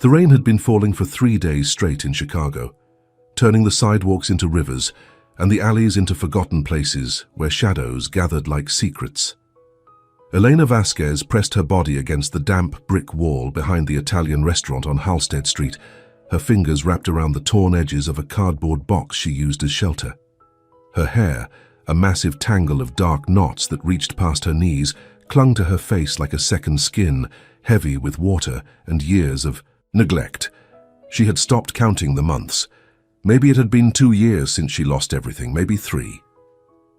The rain had been falling for 3 days straight in Chicago, turning the sidewalks into rivers and the alleys into forgotten places where shadows gathered like secrets. Elena Vasquez pressed her body against the damp brick wall behind the Italian restaurant on Halsted Street, her fingers wrapped around the torn edges of a cardboard box she used as shelter. Her hair, a massive tangle of dark knots that reached past her knees, clung to her face like a second skin, heavy with water and years of neglect. She had stopped counting the months. Maybe it had been 2 years since she lost everything, maybe 3.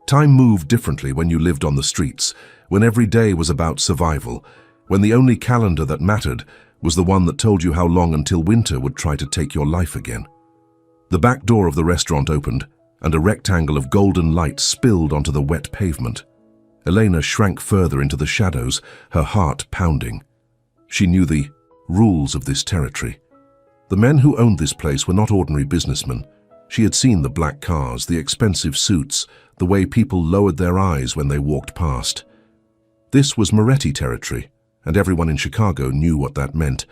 Time moved differently when you lived on the streets, when every day was about survival, when the only calendar that mattered was the one that told you how long until winter would try to take your life again. The back door of the restaurant opened, and a rectangle of golden light spilled onto the wet pavement. Elena shrank further into the shadows, her heart pounding. She knew the rules of this territory. The men who owned this place were not ordinary businessmen. She had seen the black cars, the expensive suits, the way people lowered their eyes when they walked past. This was Moretti territory, and everyone in Chicago knew what that meant.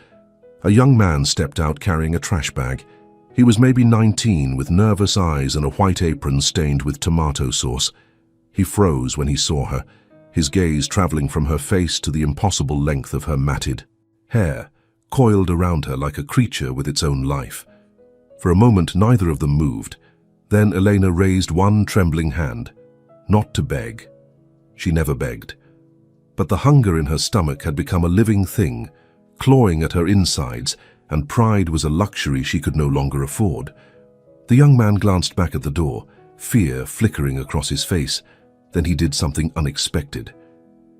A young man stepped out carrying a trash bag. He was maybe 19, with nervous eyes and a white apron stained with tomato sauce. He froze when he saw her, his gaze traveling from her face to the impossible length of her matted hair, coiled around her like a creature with its own life. For a moment, neither of them moved. Then Elena raised one trembling hand, not to beg. She never begged. But the hunger in her stomach had become a living thing, clawing at her insides, and pride was a luxury she could no longer afford. The young man glanced back at the door, fear flickering across his face. Then he did something unexpected.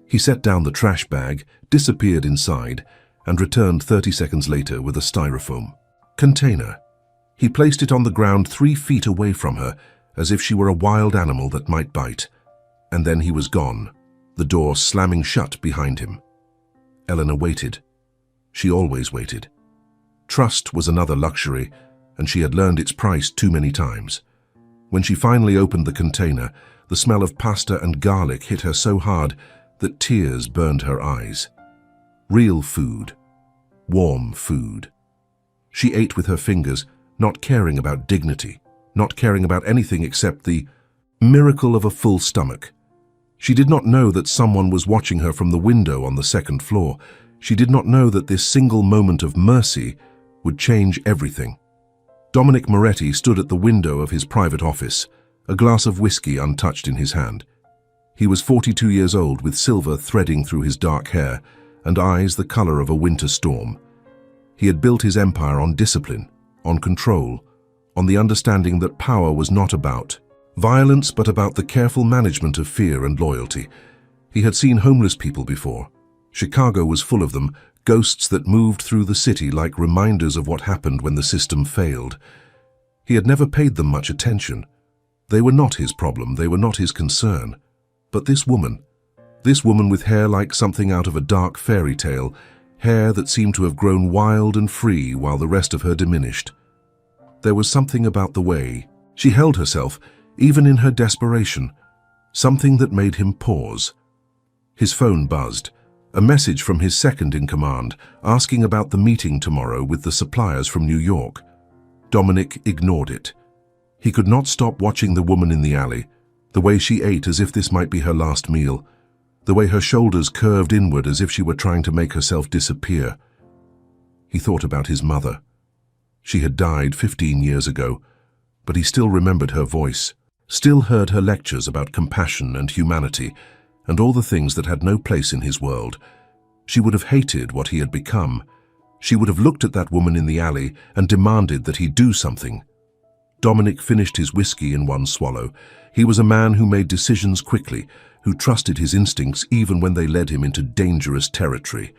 He set down the trash bag, disappeared inside, and returned 30 seconds later with a styrofoam container. He placed it on the ground 3 feet away from her, as if she were a wild animal that might bite. And then he was gone, the door slamming shut behind him. Elena waited. She always waited. Trust was another luxury, and she had learned its price too many times. When she finally opened the container, the smell of pasta and garlic hit her so hard that tears burned her eyes. Real food. Warm food. She ate with her fingers, not caring about dignity, not caring about anything except the miracle of a full stomach. She did not know that someone was watching her from the window on the 2nd floor. She did not know that this single moment of mercy would change everything. Dominic Moretti stood at the window of his private office, a glass of whiskey untouched in his hand. He was 42 years old, with silver threading through his dark hair and eyes the color of a winter storm. He had built his empire on discipline, on control, on the understanding that power was not about violence but about the careful management of fear and loyalty. He had seen homeless people before. Chicago was full of them, ghosts that moved through the city like reminders of what happened when the system failed. He had never paid them much attention. They were not his problem, they were not his concern. But this woman with hair like something out of a dark fairy tale, hair that seemed to have grown wild and free while the rest of her diminished. There was something about the way she held herself, even in her desperation, something that made him pause. His phone buzzed, a message from his second-in-command asking about the meeting tomorrow with the suppliers from New York. Dominic ignored it. He could not stop watching the woman in the alley, the way she ate as if this might be her last meal, the way her shoulders curved inward as if she were trying to make herself disappear. He thought about his mother. She had died 15 years ago, but he still remembered her voice, still heard her lectures about compassion and humanity, and all the things that had no place in his world. She would have hated what he had become. She would have looked at that woman in the alley and demanded that he do something. Dominic finished his whiskey in one swallow. He was a man who made decisions quickly, who trusted his instincts even when they led him into dangerous territory.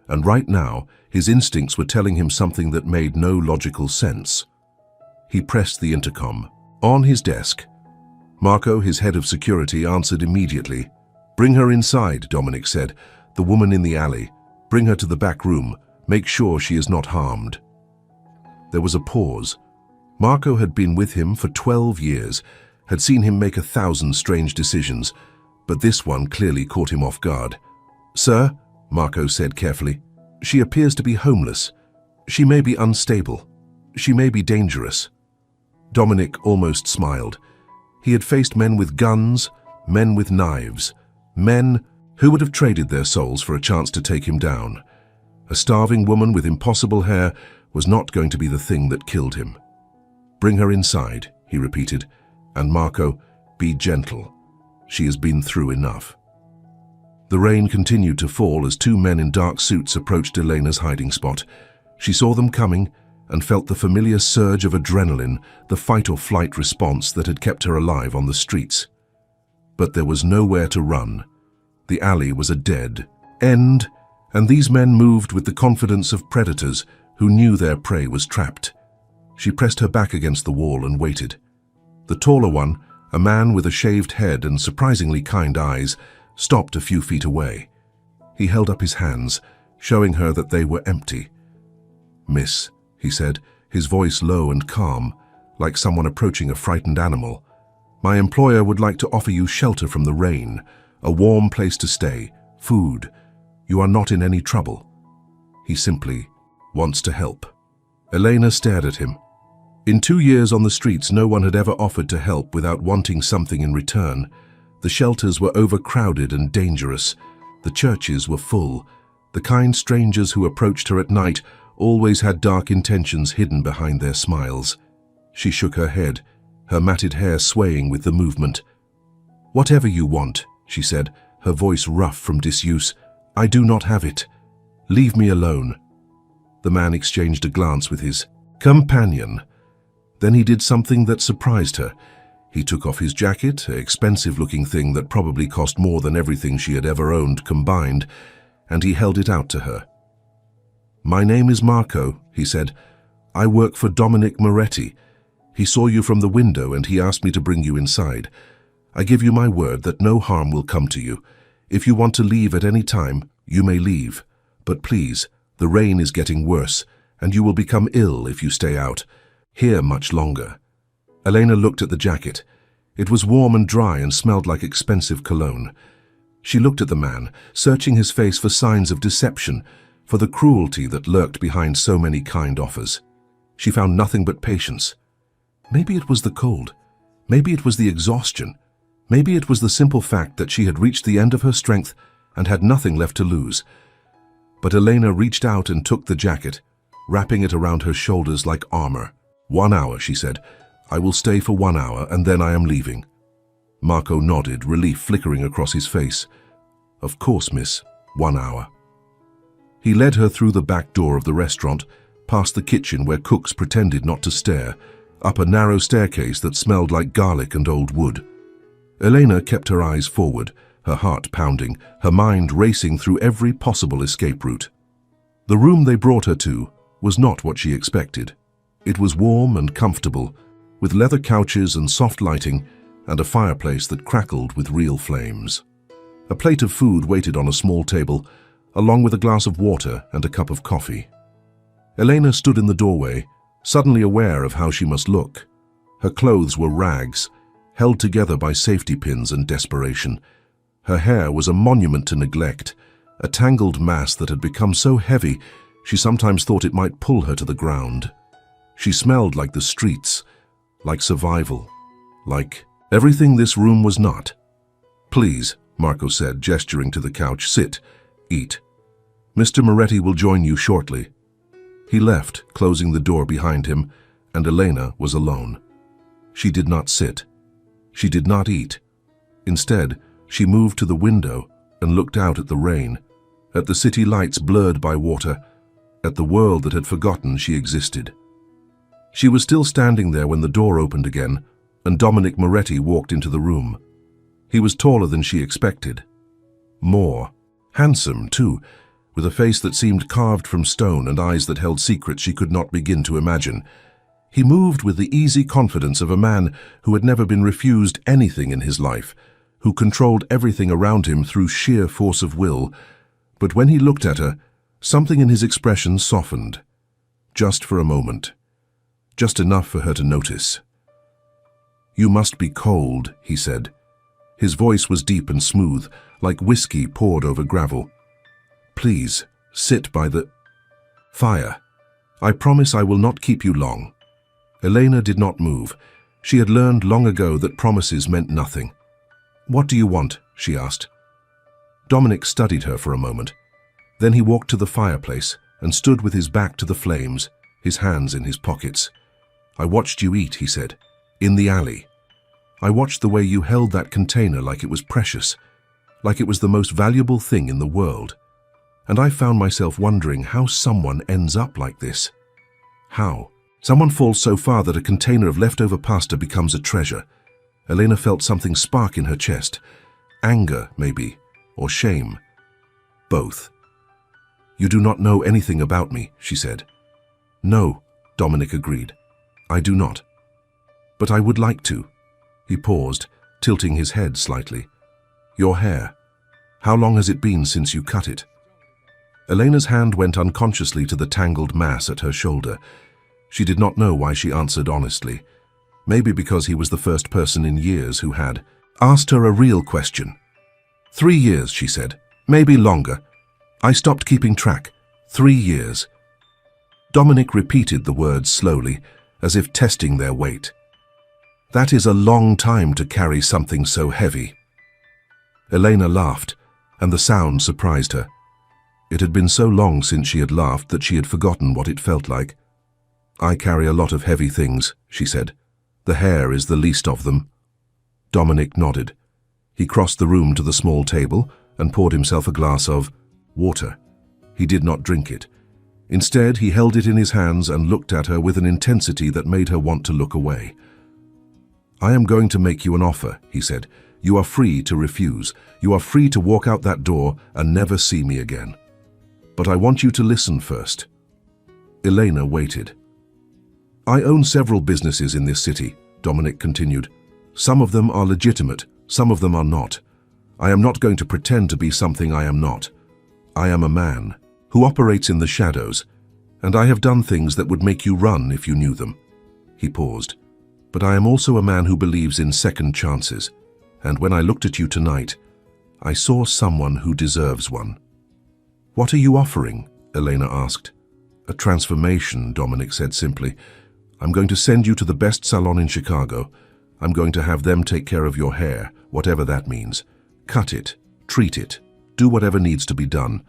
And right now, his instincts were telling him something that made no logical sense. He pressed the intercom. On his desk, Marco, his head of security, answered immediately. "Bring her inside," Dominic said. "The woman in the alley. Bring her to the back room. Make sure she is not harmed." There was a pause. Marco had been with him for 12 years, had seen him make 1,000 strange decisions, but this one clearly caught him off guard. "Sir," Marco said carefully, "she appears to be homeless. She may be unstable. She may be dangerous. Dominic almost smiled. He had faced men with guns, men with knives, men who would have traded their souls for a chance to take him down. A starving woman with impossible hair was not going to be the thing that killed him. "Bring her inside," he repeated, "and Marco, be gentle. She has been through enough." The rain continued to fall as two men in dark suits approached Elena's hiding spot. She saw them coming and felt the familiar surge of adrenaline, the fight-or-flight response that had kept her alive on the streets. But there was nowhere to run. The alley was a dead end, and these men moved with the confidence of predators who knew their prey was trapped. She pressed her back against the wall and waited. The taller one, a man with a shaved head and surprisingly kind eyes, stopped a few feet away. He held up his hands, showing her that they were empty. "Miss," he said, his voice low and calm, like someone approaching a frightened animal, "my employer would like to offer you shelter from the rain, a warm place to stay, food. You are not in any trouble. He simply wants to help." Elena stared at him. In 2 years on the streets, no one had ever offered to help without wanting something in return. The shelters were overcrowded and dangerous. The churches were full. The kind strangers who approached her at night always had dark intentions hidden behind their smiles. She shook her head, her matted hair swaying with the movement. "Whatever you want," she said, her voice rough from disuse. "I do not have it. Leave me alone." The man exchanged a glance with his companion. Then he did something that surprised her. He took off his jacket, an expensive-looking thing that probably cost more than everything she had ever owned combined, and he held it out to her. "My name is Marco," he said. "I work for Dominic Moretti. He saw you from the window and he asked me to bring you inside. I give you my word that no harm will come to you. If you want to leave at any time, you may leave. But please, the rain is getting worse, and you will become ill if you stay out here much longer." Elena looked at the jacket. It was warm and dry and smelled like expensive cologne. She looked at the man, searching his face for signs of deception, for the cruelty that lurked behind so many kind offers. She found nothing but patience. Maybe it was the cold. Maybe it was the exhaustion. Maybe it was the simple fact that she had reached the end of her strength and had nothing left to lose. But Elena reached out and took the jacket, wrapping it around her shoulders like armor. "1 hour," she said. "I will stay for 1 hour and then I am leaving." Marco nodded, relief flickering across his face. "Of course, miss. 1 hour." He led her through the back door of the restaurant, past the kitchen where cooks pretended not to stare, up a narrow staircase that smelled like garlic and old wood. Elena kept her eyes forward, her heart pounding, her mind racing through every possible escape route. The room they brought her to was not what she expected. It was warm and comfortable, with leather couches and soft lighting, and a fireplace that crackled with real flames. A plate of food waited on a small table, along with a glass of water and a cup of coffee. Elena stood in the doorway, suddenly aware of how she must look. Her clothes were rags, held together by safety pins and desperation. Her hair was a monument to neglect, a tangled mass that had become so heavy she sometimes thought it might pull her to the ground. She smelled like the streets, like survival, like everything this room was not. "Please," Marco said, gesturing to the couch, "sit, eat. Mr. Moretti will join you shortly." He left, closing the door behind him, and Elena was alone. She did not sit. She did not eat. Instead, she moved to the window and looked out at the rain, at the city lights blurred by water, at the world that had forgotten she existed. She was still standing there when the door opened again, and Dominic Moretti walked into the room. He was taller than she expected. More. Handsome, too, with a face that seemed carved from stone and eyes that held secrets she could not begin to imagine. He moved with the easy confidence of a man who had never been refused anything in his life, who controlled everything around him through sheer force of will. But when he looked at her, something in his expression softened. Just for a moment. Just enough for her to notice. "You must be cold," he said. His voice was deep and smooth, like whiskey poured over gravel. "Please, sit by the fire." I promise I will not keep you long." Elena did not move. She had learned long ago that promises meant nothing. "What do you want?" she asked. Dominic studied her for a moment. Then he walked to the fireplace and stood with his back to the flames, his hands in his pockets. "I watched you eat," he said, "in the alley. I watched the way you held that container like it was precious, like it was the most valuable thing in the world. And I found myself wondering how someone ends up like this. How? Someone falls so far that a container of leftover pasta becomes a treasure." Elena felt something spark in her chest. Anger, maybe, or shame. Both. "You do not know anything about me," she said. "No," Dominic agreed. "I do not. But I would like to." He paused, tilting his head slightly. "Your hair. How long has it been since you cut it?" Elena's hand went unconsciously to the tangled mass at her shoulder. She did not know why she answered honestly. Maybe because he was the first person in years who had asked her a real question. "3 years," she said. "Maybe longer. I stopped keeping track. 3 years." Dominic repeated the words slowly, as if testing their weight. "That is a long time to carry something so heavy." Elena laughed, and the sound surprised her. It had been so long since she had laughed that she had forgotten what it felt like. "I carry a lot of heavy things," she said. "The hair is the least of them." Dominic nodded. He crossed the room to the small table and poured himself a glass of water. He did not drink it. Instead, he held it in his hands and looked at her with an intensity that made her want to look away. "I am going to make you an offer," he said. "You are free to refuse. You are free to walk out that door and never see me again. But I want you to listen first." Elena waited. "I own several businesses in this city," Dominic continued. "Some of them are legitimate, some of them are not. I am not going to pretend to be something I am not. I am a man who operates in the shadows, and I have done things that would make you run if you knew them." He paused. "But I am also a man who believes in second chances, and when I looked at you tonight, I saw someone who deserves one." "What are you offering?" Elena asked. "A transformation," Dominic said simply. "I'm going to send you to the best salon in Chicago. I'm going to have them take care of your hair, whatever that means. Cut it, treat it, do whatever needs to be done.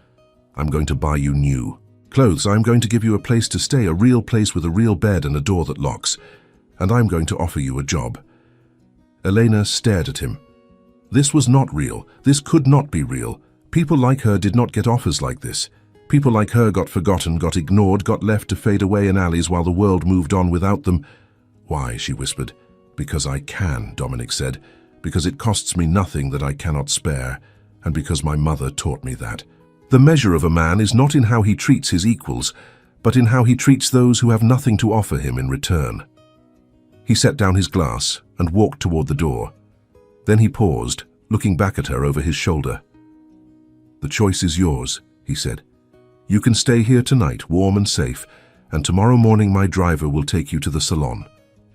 I'm going to buy you new clothes. I'm going to give you a place to stay, a real place with a real bed and a door that locks. And I'm going to offer you a job." Elena stared at him. This was not real. This could not be real. People like her did not get offers like this. People like her got forgotten, got ignored, got left to fade away in alleys while the world moved on without them. "Why?" she whispered. "Because I can," Dominic said. "Because it costs me nothing that I cannot spare, and because my mother taught me that. The measure of a man is not in how he treats his equals, but in how he treats those who have nothing to offer him in return." He set down his glass and walked toward the door. Then he paused, looking back at her over his shoulder. "The choice is yours," he said. "You can stay here tonight, warm and safe, and tomorrow morning my driver will take you to the salon.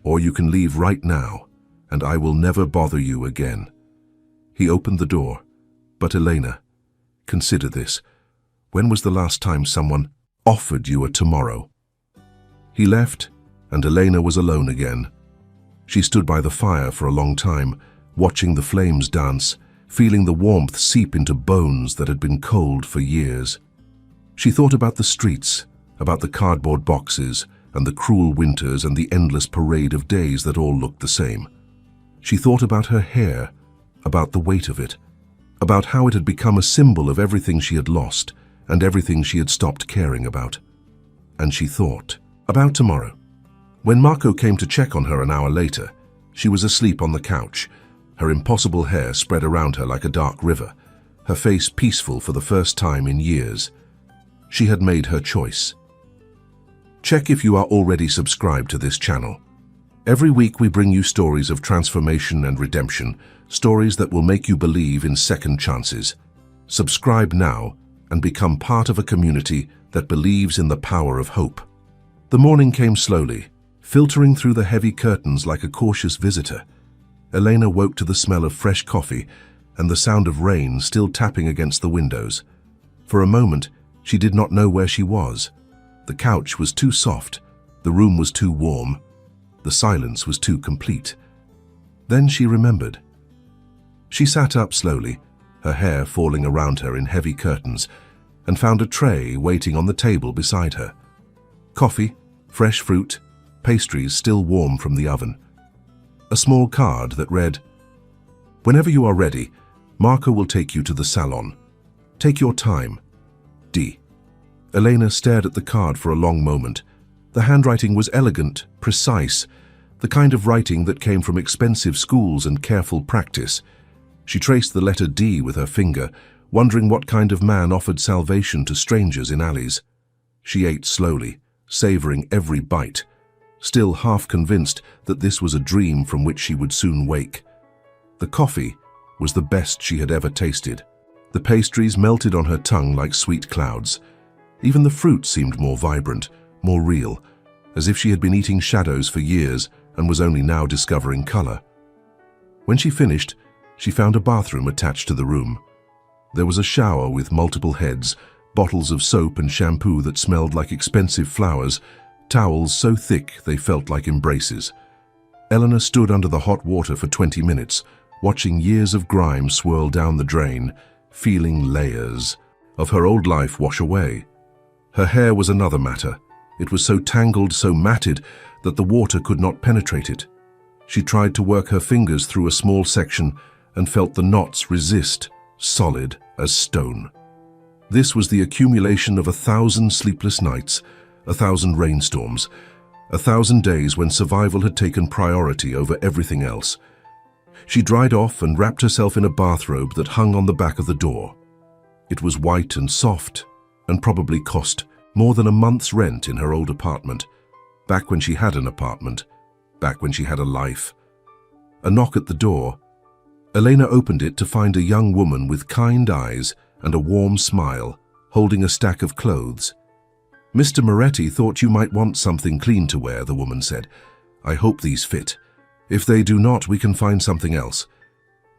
Or you can leave right now, and I will never bother you again." He opened the door. "But Elena, consider this. When was the last time someone offered you a tomorrow?" He left, and Elena was alone again. She stood by the fire for a long time, watching the flames dance, feeling the warmth seep into bones that had been cold for years. She thought about the streets, about the cardboard boxes, and the cruel winters and the endless parade of days that all looked the same. She thought about her hair, about the weight of it, about how it had become a symbol of everything she had lost and everything she had stopped caring about. And she thought about tomorrow. When Marco came to check on her an hour later, she was asleep on the couch, her impossible hair spread around her like a dark river, her face peaceful for the first time in years. She had made her choice. Check if you are already subscribed to this channel. Every week we bring you stories of transformation and redemption, stories that will make you believe in second chances. Subscribe now and become part of a community that believes in the power of hope. The morning came slowly, filtering through the heavy curtains like a cautious visitor. Elena woke to the smell of fresh coffee and the sound of rain still tapping against the windows. For a moment, she did not know where she was. The couch was too soft, the room was too warm, the silence was too complete. Then she remembered. She sat up slowly, her hair falling around her in heavy curtains, and found a tray waiting on the table beside her. Coffee, fresh fruit, pastries still warm from the oven. A small card that read, "Whenever you are ready, Marco will take you to the salon. Take your time. D." Elena stared at the card for a long moment. The handwriting was elegant, precise, the kind of writing that came from expensive schools and careful practice. She traced the letter D with her finger, wondering what kind of man offered salvation to strangers in alleys. She ate slowly, savoring every bite, still half convinced that this was a dream from which she would soon wake. The coffee was the best she had ever tasted. The pastries melted on her tongue like sweet clouds. Even the fruit seemed more vibrant, more real, as if she had been eating shadows for years and was only now discovering color. When she finished, she found a bathroom attached to the room. There was a shower with multiple heads, bottles of soap and shampoo that smelled like expensive flowers, towels so thick they felt like embraces. Eleanor stood under the hot water for 20 minutes, watching years of grime swirl down the drain, feeling layers of her old life wash away. Her hair was another matter. It was so tangled, so matted, that the water could not penetrate it. She tried to work her fingers through a small section and felt the knots resist, solid as stone. This was the accumulation of 1,000 sleepless nights, 1,000 rainstorms, 1,000 days when survival had taken priority over everything else. She dried off and wrapped herself in a bathrobe that hung on the back of the door. It was white and soft, and probably cost more than a month's rent in her old apartment, back when she had an apartment, back when she had a life. A knock at the door. Elena opened it to find a young woman with kind eyes and a warm smile, holding a stack of clothes. "Mr. Moretti thought you might want something clean to wear," the woman said. "I hope these fit. If they do not, we can find something else."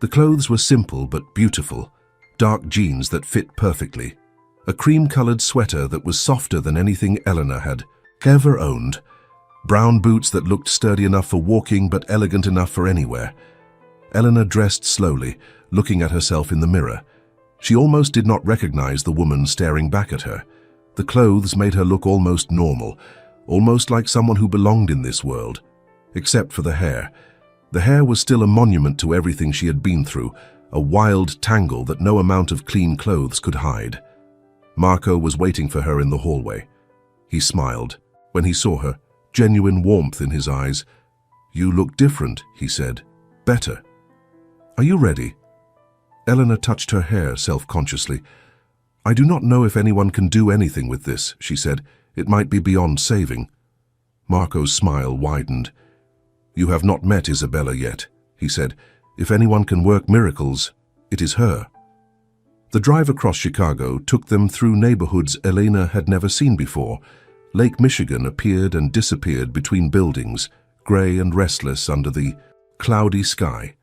The clothes were simple but beautiful, dark jeans that fit perfectly, a cream-colored sweater that was softer than anything Eleanor had ever owned, brown boots that looked sturdy enough for walking but elegant enough for anywhere. Eleanor dressed slowly, looking at herself in the mirror. She almost did not recognize the woman staring back at her. The clothes made her look almost normal, almost like someone who belonged in this world, except for the hair. The hair was still a monument to everything she had been through, a wild tangle that no amount of clean clothes could hide. Marco was waiting for her in the hallway. He smiled when he saw her, genuine warmth in his eyes. "You look different," he said. "Better. Are you ready?" Eleanor touched her hair self-consciously. "I do not know if anyone can do anything with this," she said. "It might be beyond saving." Marco's smile widened. "You have not met Isabella yet," he said. "If anyone can work miracles, it is her." The drive across Chicago took them through neighborhoods Elena had never seen before. Lake Michigan appeared and disappeared between buildings, gray and restless under the cloudy sky.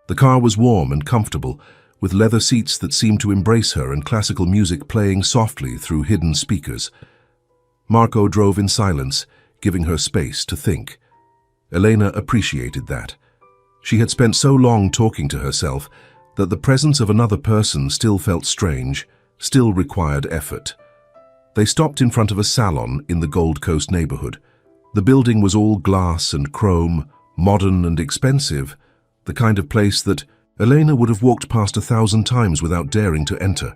The car was warm and comfortable, with leather seats that seemed to embrace her and classical music playing softly through hidden speakers. Marco drove in silence, giving her space to think. Elena appreciated that. She had spent so long talking to herself that the presence of another person still felt strange, still required effort. They stopped in front of a salon in the Gold Coast neighborhood. The building was all glass and chrome, modern and expensive, the kind of place that Elena would have walked past 1,000 times without daring to enter.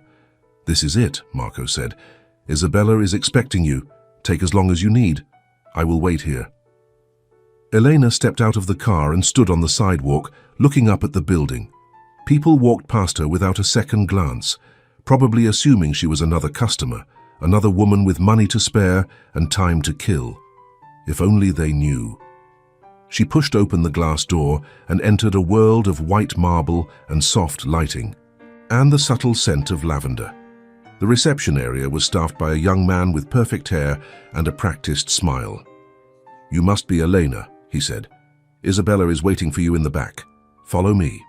"This is it," Marco said. "Isabella is expecting you. Take as long as you need. I will wait here." Elena stepped out of the car and stood on the sidewalk, looking up at the building. People walked past her without a second glance, probably assuming she was another customer, another woman with money to spare and time to kill. If only they knew. She pushed open the glass door and entered a world of white marble and soft lighting, and the subtle scent of lavender. The reception area was staffed by a young man with perfect hair and a practiced smile. "You must be Elena," he said. "Isabella is waiting for you in the back. Follow me."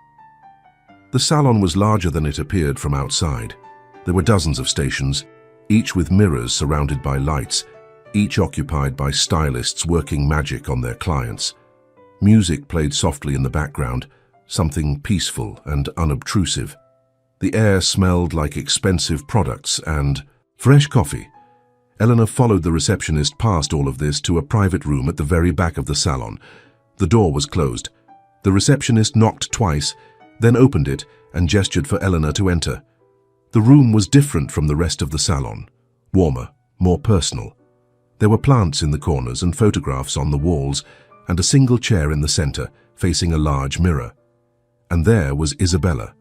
The salon was larger than it appeared from outside. There were dozens of stations, each with mirrors surrounded by lights, each occupied by stylists working magic on their clients. Music played softly in the background, something peaceful and unobtrusive. The air smelled like expensive products and fresh coffee. Eleanor followed the receptionist past all of this to a private room at the very back of the salon. The door was closed. The receptionist knocked twice, then opened it and gestured for Eleanor to enter. The room was different from the rest of the salon, warmer, more personal. There were plants in the corners and photographs on the walls, and a single chair in the center, facing a large mirror. And there was Isabella.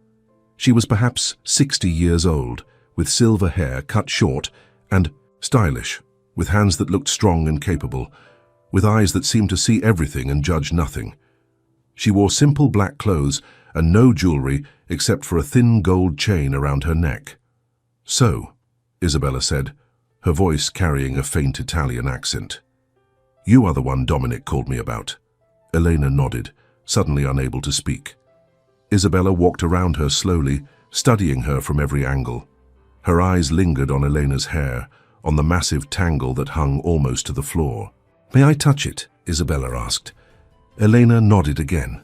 She was perhaps 60 years old, with silver hair cut short and stylish, with hands that looked strong and capable, with eyes that seemed to see everything and judge nothing. She wore simple black clothes and no jewelry except for a thin gold chain around her neck. "So," Isabella said, her voice carrying a faint Italian accent. "You are the one Dominic called me about." Elena nodded, suddenly unable to speak. Isabella walked around her slowly, studying her from every angle. Her eyes lingered on Elena's hair, on the massive tangle that hung almost to the floor. "May I touch it?" Isabella asked. Elena nodded again.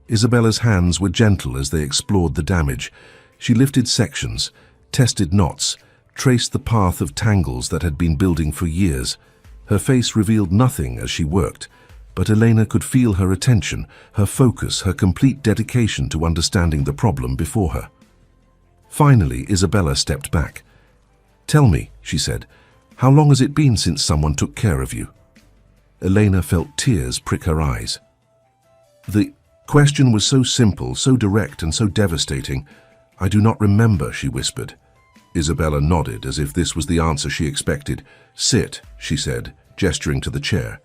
Isabella's hands were gentle as they explored the damage. She lifted sections, tested knots, traced the path of tangles that had been building for years. Her face revealed nothing as she worked, but Elena could feel her attention, her focus, her complete dedication to understanding the problem before her. Finally, Isabella stepped back. "Tell me," she said, "how long has it been since someone took care of you?" Elena felt tears prick her eyes. The question was so simple, so direct and so devastating. "I do not remember," she whispered. Isabella nodded as if this was the answer she expected. "Sit," she said, gesturing to the chair.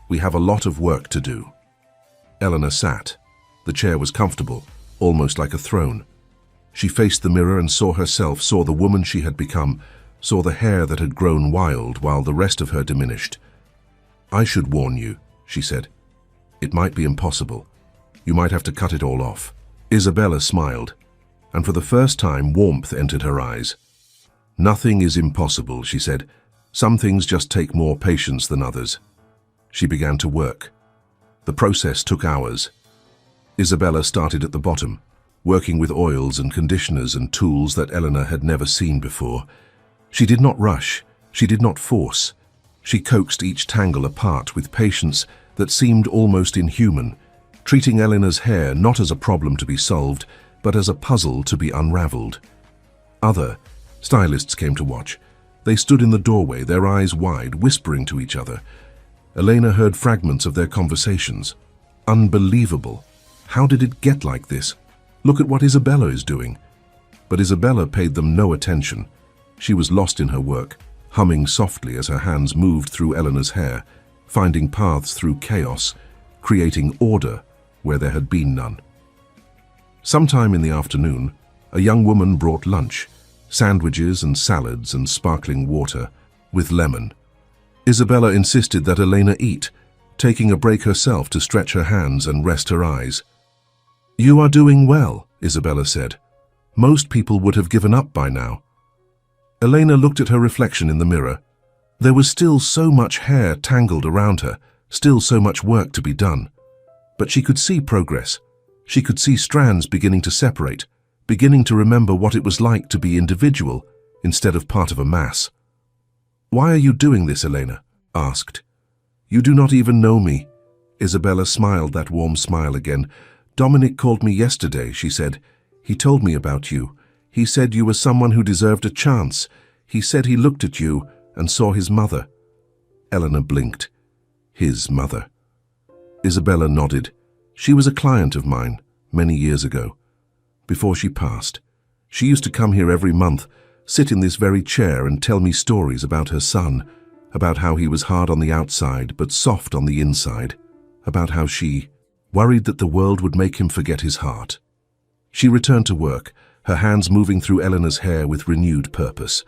"We have a lot of work to do." Eleanor sat. The chair was comfortable, almost like a throne. She faced the mirror and saw herself, saw the woman she had become, saw the hair that had grown wild while the rest of her diminished. "I should warn you," she said. "It might be impossible. You might have to cut it all off." Isabella smiled, and for the first time warmth entered her eyes. "Nothing is impossible," she said. "Some things just take more patience than others." She began to work. The process took hours. Isabella started at the bottom, working with oils and conditioners and tools that Eleanor had never seen before. She did not rush. She did not force. She coaxed each tangle apart with patience that seemed almost inhuman, treating Eleanor's hair not as a problem to be solved, but as a puzzle to be unraveled. Other stylists came to watch. They stood in the doorway, their eyes wide, whispering to each other. Elena heard fragments of their conversations. Unbelievable. How did it get like this? Look at what Isabella is doing. But Isabella paid them no attention. She was lost in her work, humming softly as her hands moved through Eleanor's hair, finding paths through chaos, creating order where there had been none. Sometime in the afternoon, a young woman brought lunch, sandwiches and salads and sparkling water, with lemon. Isabella insisted that Elena eat, taking a break herself to stretch her hands and rest her eyes. "You are doing well," Isabella said. "Most people would have given up by now." Elena looked at her reflection in the mirror. There was still so much hair tangled around her, still so much work to be done. But she could see progress. She could see strands beginning to separate, beginning to remember what it was like to be individual instead of part of a mass. "Why are you doing this?" Elena asked. "You do not even know me." Isabella smiled that warm smile again. "Dominic called me yesterday," she said. "He told me about you. He said you were someone who deserved a chance. He said he looked at you and saw his mother." Eleanor blinked. His mother. Isabella nodded. "She was a client of mine, many years ago, before she passed. She used to come here every month, sit in this very chair and tell me stories about her son, about how he was hard on the outside but soft on the inside, about how she worried that the world would make him forget his heart." She returned to work, her hands moving through Eleanor's hair with renewed purpose.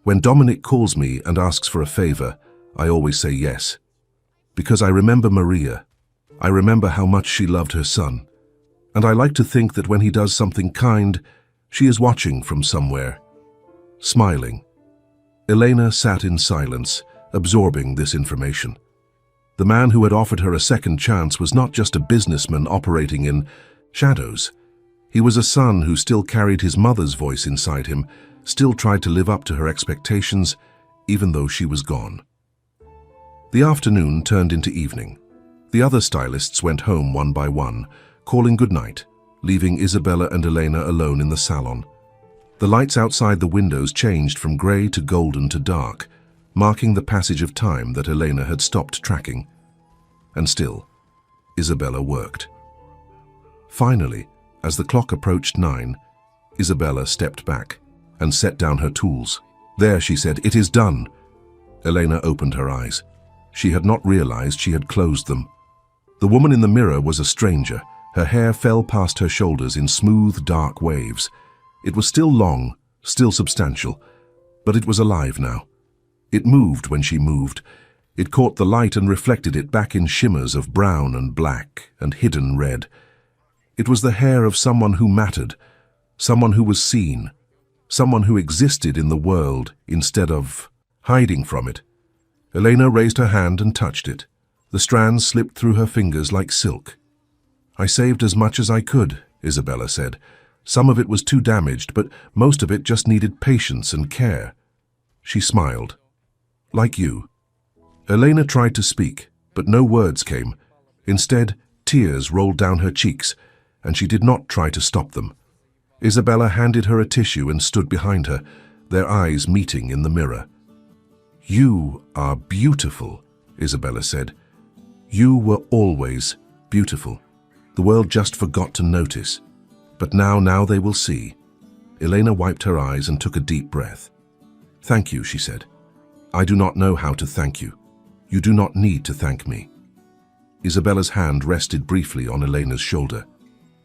"When Dominic calls me and asks for a favor, I always say yes. Because I remember Maria. I remember how much she loved her son. And I like to think that when he does something kind, she is watching from somewhere, smiling." Elena sat in silence, absorbing this information. The man who had offered her a second chance was not just a businessman operating in shadows. He was a son who still carried his mother's voice inside him, still tried to live up to her expectations, even though she was gone. The afternoon turned into evening. The other stylists went home one by one, calling goodnight, leaving Isabella and Elena alone in the salon. The lights outside the windows changed from grey to golden to dark, marking the passage of time that Elena had stopped tracking. And still, Isabella worked. Finally, as the clock approached 9, Isabella stepped back and set down her tools. "There," she said, "it is done." Elena opened her eyes. She had not realized she had closed them. The woman in the mirror was a stranger. Her hair fell past her shoulders in smooth, dark waves. It was still long, still substantial, but it was alive now. It moved when she moved. It caught the light and reflected it back in shimmers of brown and black and hidden red. It was the hair of someone who mattered, someone who was seen, someone who existed in the world instead of hiding from it. Elena raised her hand and touched it. The strands slipped through her fingers like silk. "I saved as much as I could," Isabella said. "Some of it was too damaged, but most of it just needed patience and care." She smiled. "Like you." Elena tried to speak, but no words came. Instead, tears rolled down her cheeks, and she did not try to stop them. Isabella handed her a tissue and stood behind her, their eyes meeting in the mirror. "You are beautiful," Isabella said. "You were always beautiful. The world just forgot to notice. But now they will see." Elena wiped her eyes and took a deep breath. "Thank you," she said. "I do not know how to thank you. You do not need to thank me." Isabella's hand rested briefly on Elena's shoulder.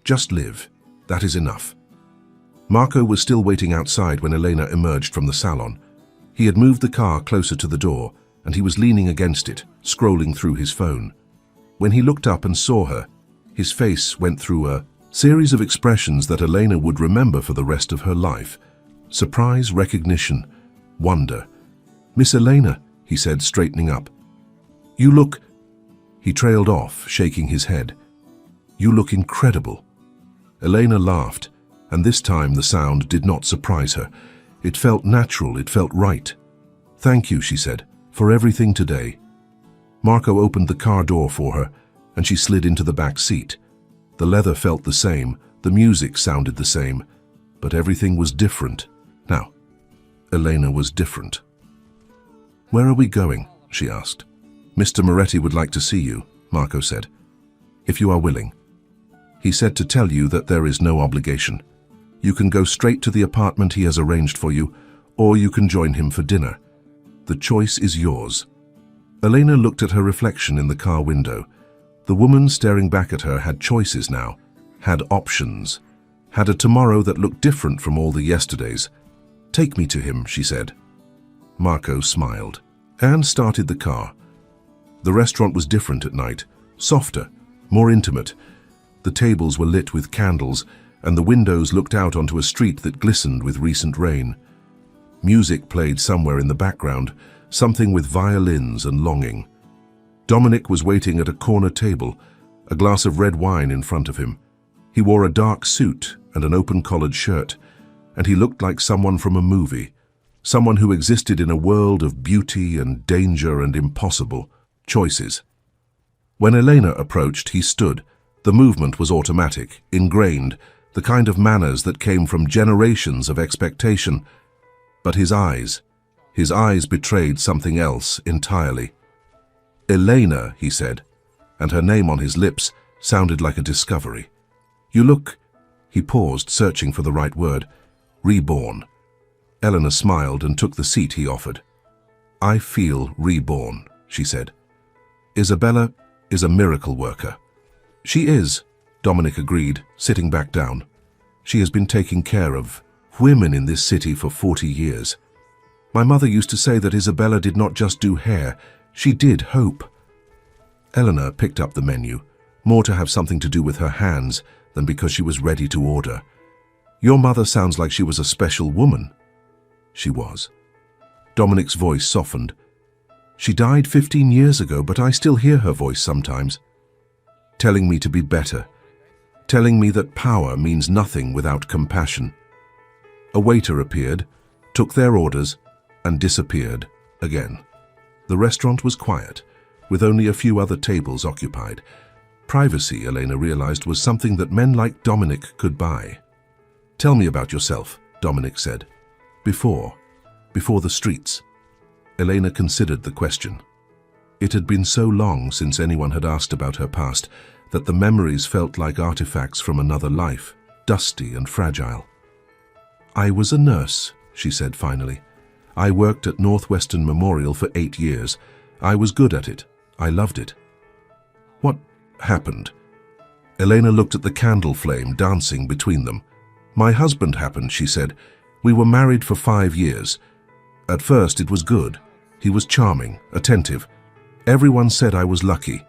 "Just live. That is enough." Marco was still waiting outside when Elena emerged from the salon. He had moved the car closer to the door, and he was leaning against it, scrolling through his phone. When he looked up and saw her, his face went through a series of expressions that Elena would remember for the rest of her life. Surprise, recognition, wonder. "Miss Elena," he said, straightening up. "You look—" He trailed off, shaking his head. "You look incredible." Elena laughed, and this time the sound did not surprise her. It felt natural, it felt right. "Thank you," she said, "for everything today." Marco opened the car door for her, and she slid into the back seat. The leather felt the same, the music sounded the same, but everything was different. Now, Elena was different. "Where are we going?" she asked. "Mr. Moretti would like to see you," Marco said. "If you are willing." "He said to tell you that there is no obligation. You can go straight to the apartment he has arranged for you, or you can join him for dinner. The choice is yours." Elena looked at her reflection in the car window. The woman staring back at her had choices now, had options, had a tomorrow that looked different from all the yesterdays. "Take me to him," she said. Marco smiled and started the car. The restaurant was different at night, softer, more intimate. The tables were lit with candles, and the windows looked out onto a street that glistened with recent rain. Music played somewhere in the background, something with violins and longing. Dominic was waiting at a corner table, a glass of red wine in front of him. He wore a dark suit and an open-collared shirt, and he looked like someone from a movie, someone who existed in a world of beauty and danger and impossible choices. When Elena approached, he stood. The movement was automatic, ingrained, the kind of manners that came from generations of expectation. But his eyes betrayed something else entirely. "Elena," he said, and her name on his lips sounded like a discovery. "You look—" He paused, searching for the right word. "Reborn." Elena smiled and took the seat he offered. "I feel reborn," she said. "Isabella is a miracle worker." "She is," Dominic agreed, sitting back down. "She has been taking care of women in this city for 40 years. My mother used to say that Isabella did not just do hair, she did hope." Eleanor picked up the menu, more to have something to do with her hands than because she was ready to order. "Your mother sounds like she was a special woman." She was. Dominic's voice softened. She died 15 years ago, but I still hear her voice sometimes, telling me to be better, telling me that power means nothing without compassion. A waiter appeared, took their orders, and disappeared again. The restaurant was quiet, with only a few other tables occupied. Privacy, Elena realized, was something that men like Dominic could buy. "Tell me about yourself," Dominic said. Before the streets." Elena considered the question. It had been so long since anyone had asked about her past that the memories felt like artifacts from another life, dusty and fragile. "I was a nurse," she said finally. "I worked at Northwestern Memorial for 8 years. I was good at it. I loved it." "What happened?" Elena looked at the candle flame dancing between them. "My husband happened," she said. "We were married for 5 years. At first it was good. He was charming, attentive. Everyone said I was lucky."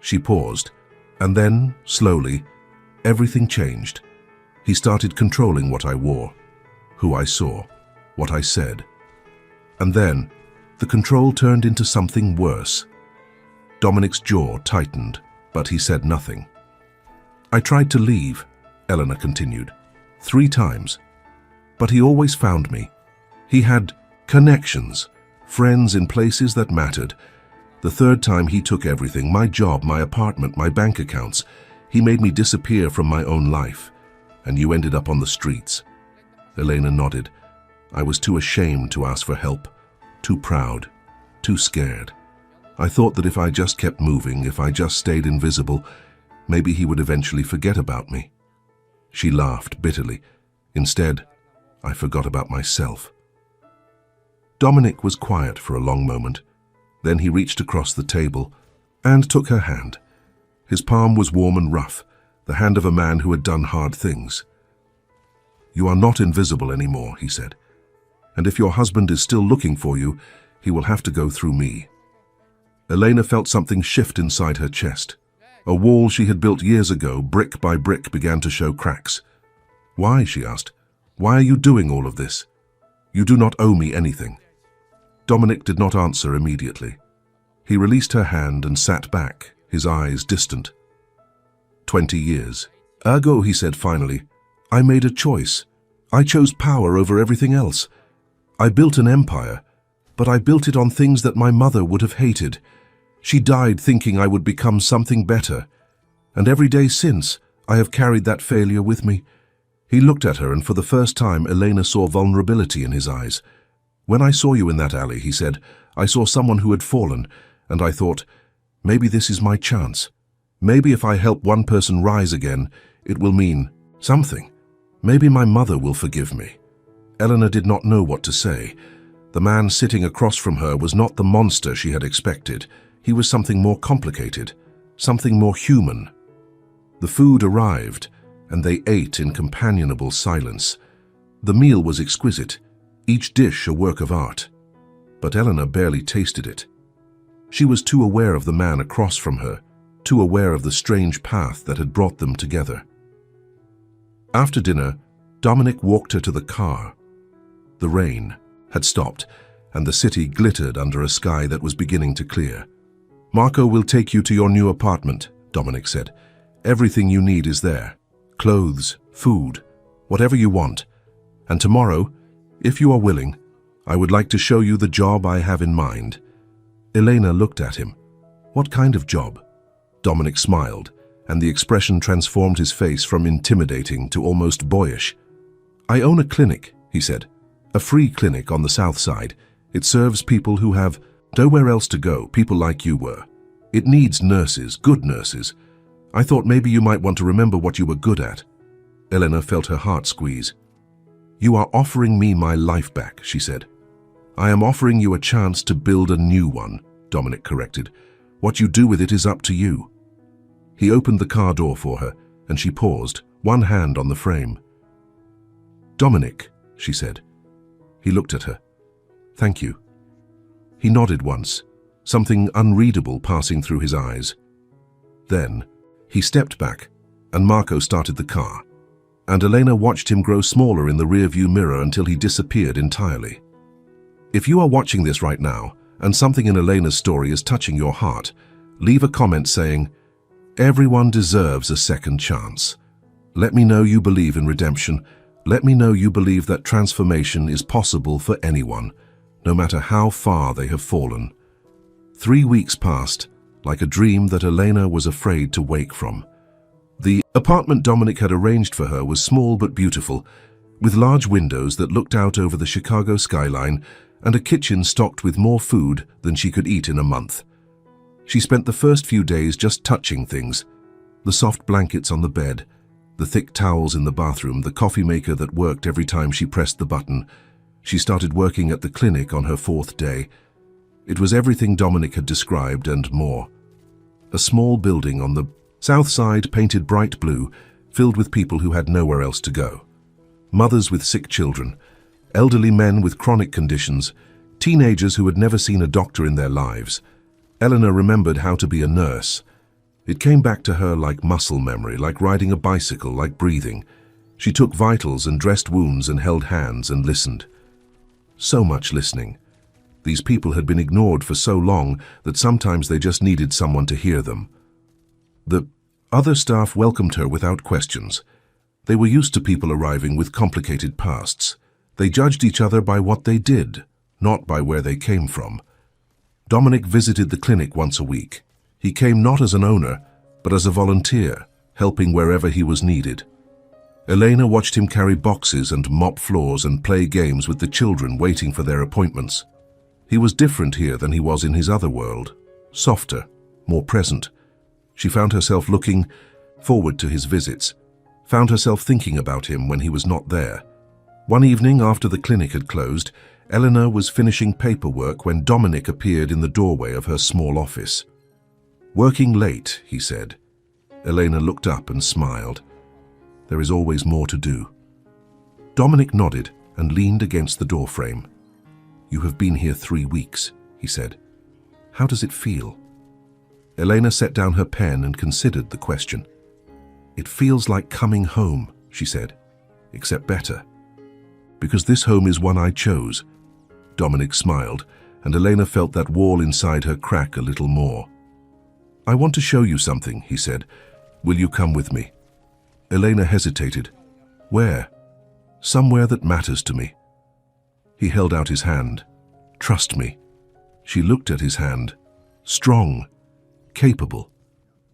She paused, and then, slowly, everything changed. He started controlling what I wore, who I saw, what I said. And then, the control turned into something worse. Dominic's jaw tightened, but he said nothing. "I tried to leave," Elena continued, 3 times. "But he always found me. He had connections, friends in places that mattered. The 3rd time he took everything, my job, my apartment, my bank accounts. He made me disappear from my own life. And you ended up on the streets." Elena nodded. "I was too ashamed to ask for help, too proud, too scared. I thought that if I just kept moving, if I just stayed invisible, maybe he would eventually forget about me." She laughed bitterly. "Instead, I forgot about myself." Dominic was quiet for a long moment. Then he reached across the table and took her hand. His palm was warm and rough, the hand of a man who had done hard things. "You are not invisible anymore," he said. "And if your husband is still looking for you, he will have to go through me." Elena felt something shift inside her chest. A wall she had built years ago, brick by brick, began to show cracks. "Why?" she asked. "Why are you doing all of this? You do not owe me anything." Dominic did not answer immediately. He released her hand and sat back, his eyes distant. 20 years. "Ergo," he said finally, "I made a choice. I chose power over everything else. I built an empire, but I built it on things that my mother would have hated. She died thinking I would become something better. And every day since, I have carried that failure with me." He looked at her, and for the first time, Elena saw vulnerability in his eyes. "When I saw you in that alley," he said, "I saw someone who had fallen, and I thought, maybe this is my chance. Maybe if I help one person rise again, it will mean something. Maybe my mother will forgive me." Elena did not know what to say. The man sitting across from her was not the monster she had expected. He was something more complicated, something more human. The food arrived, and they ate in companionable silence. The meal was exquisite, each dish a work of art. But Elena barely tasted it. She was too aware of the man across from her, too aware of the strange path that had brought them together. After dinner, Dominic walked her to the car. The rain had stopped, and the city glittered under a sky that was beginning to clear. "Marco will take you to your new apartment," Dominic said. "Everything you need is there. Clothes, food, whatever you want. And tomorrow, if you are willing, I would like to show you the job I have in mind." Elena looked at him. "What kind of job?" Dominic smiled, and the expression transformed his face from intimidating to almost boyish. "I own a clinic," he said. "A free clinic on the south side. It serves people who have nowhere else to go, people like you were. It needs nurses, good nurses. I thought maybe you might want to remember what you were good at." Elena felt her heart squeeze. "You are offering me my life back," she said. "I am offering you a chance to build a new one," Dominic corrected. "What you do with it is up to you." He opened the car door for her, and she paused, one hand on the frame. "Dominic," she said. He looked at her. "Thank you." He nodded once, something unreadable passing through his eyes. Then, he stepped back, and Marco started the car, and Elena watched him grow smaller in the rearview mirror until he disappeared entirely. If you are watching this right now, and something in Elena's story is touching your heart, leave a comment saying, "Everyone deserves a second chance." Let me know you believe in redemption. Let me know you believe that transformation is possible for anyone, no matter how far they have fallen. 3 weeks passed, like a dream that Elena was afraid to wake from. The apartment Dominic had arranged for her was small but beautiful, with large windows that looked out over the Chicago skyline and a kitchen stocked with more food than she could eat in a month. She spent the first few days just touching things: the soft blankets on the bed, the thick towels in the bathroom, the coffee maker that worked every time she pressed the button. She started working at the clinic on her 4th day. It was everything Dominic had described and more. A small building on the south side painted bright blue, filled with people who had nowhere else to go. Mothers with sick children, elderly men with chronic conditions, teenagers who had never seen a doctor in their lives. Eleanor remembered how to be a nurse. It came back to her like muscle memory, like riding a bicycle, like breathing. She took vitals and dressed wounds and held hands and listened. So much listening. These people had been ignored for so long that sometimes they just needed someone to hear them. The other staff welcomed her without questions. They were used to people arriving with complicated pasts. They judged each other by what they did, not by where they came from. Dominic visited the clinic once a week. He came not as an owner, but as a volunteer, helping wherever he was needed. Elena watched him carry boxes and mop floors and play games with the children waiting for their appointments. He was different here than he was in his other world, softer, more present. She found herself looking forward to his visits, found herself thinking about him when he was not there. One evening after the clinic had closed, Eleanor was finishing paperwork when Dominic appeared in the doorway of her small office. "Working late," he said. Elena looked up and smiled. "There is always more to do." Dominic nodded and leaned against the doorframe. "You have been here 3 weeks," he said. "How does it feel?" Elena set down her pen and considered the question. "It feels like coming home," she said, "except better. Because this home is one I chose." Dominic smiled, and Elena felt that wall inside her crack a little more. "I want to show you something," he said. "Will you come with me?" Elena hesitated. "Where?" "Somewhere that matters to me." He held out his hand. "Trust me." She looked at his hand. Strong, capable.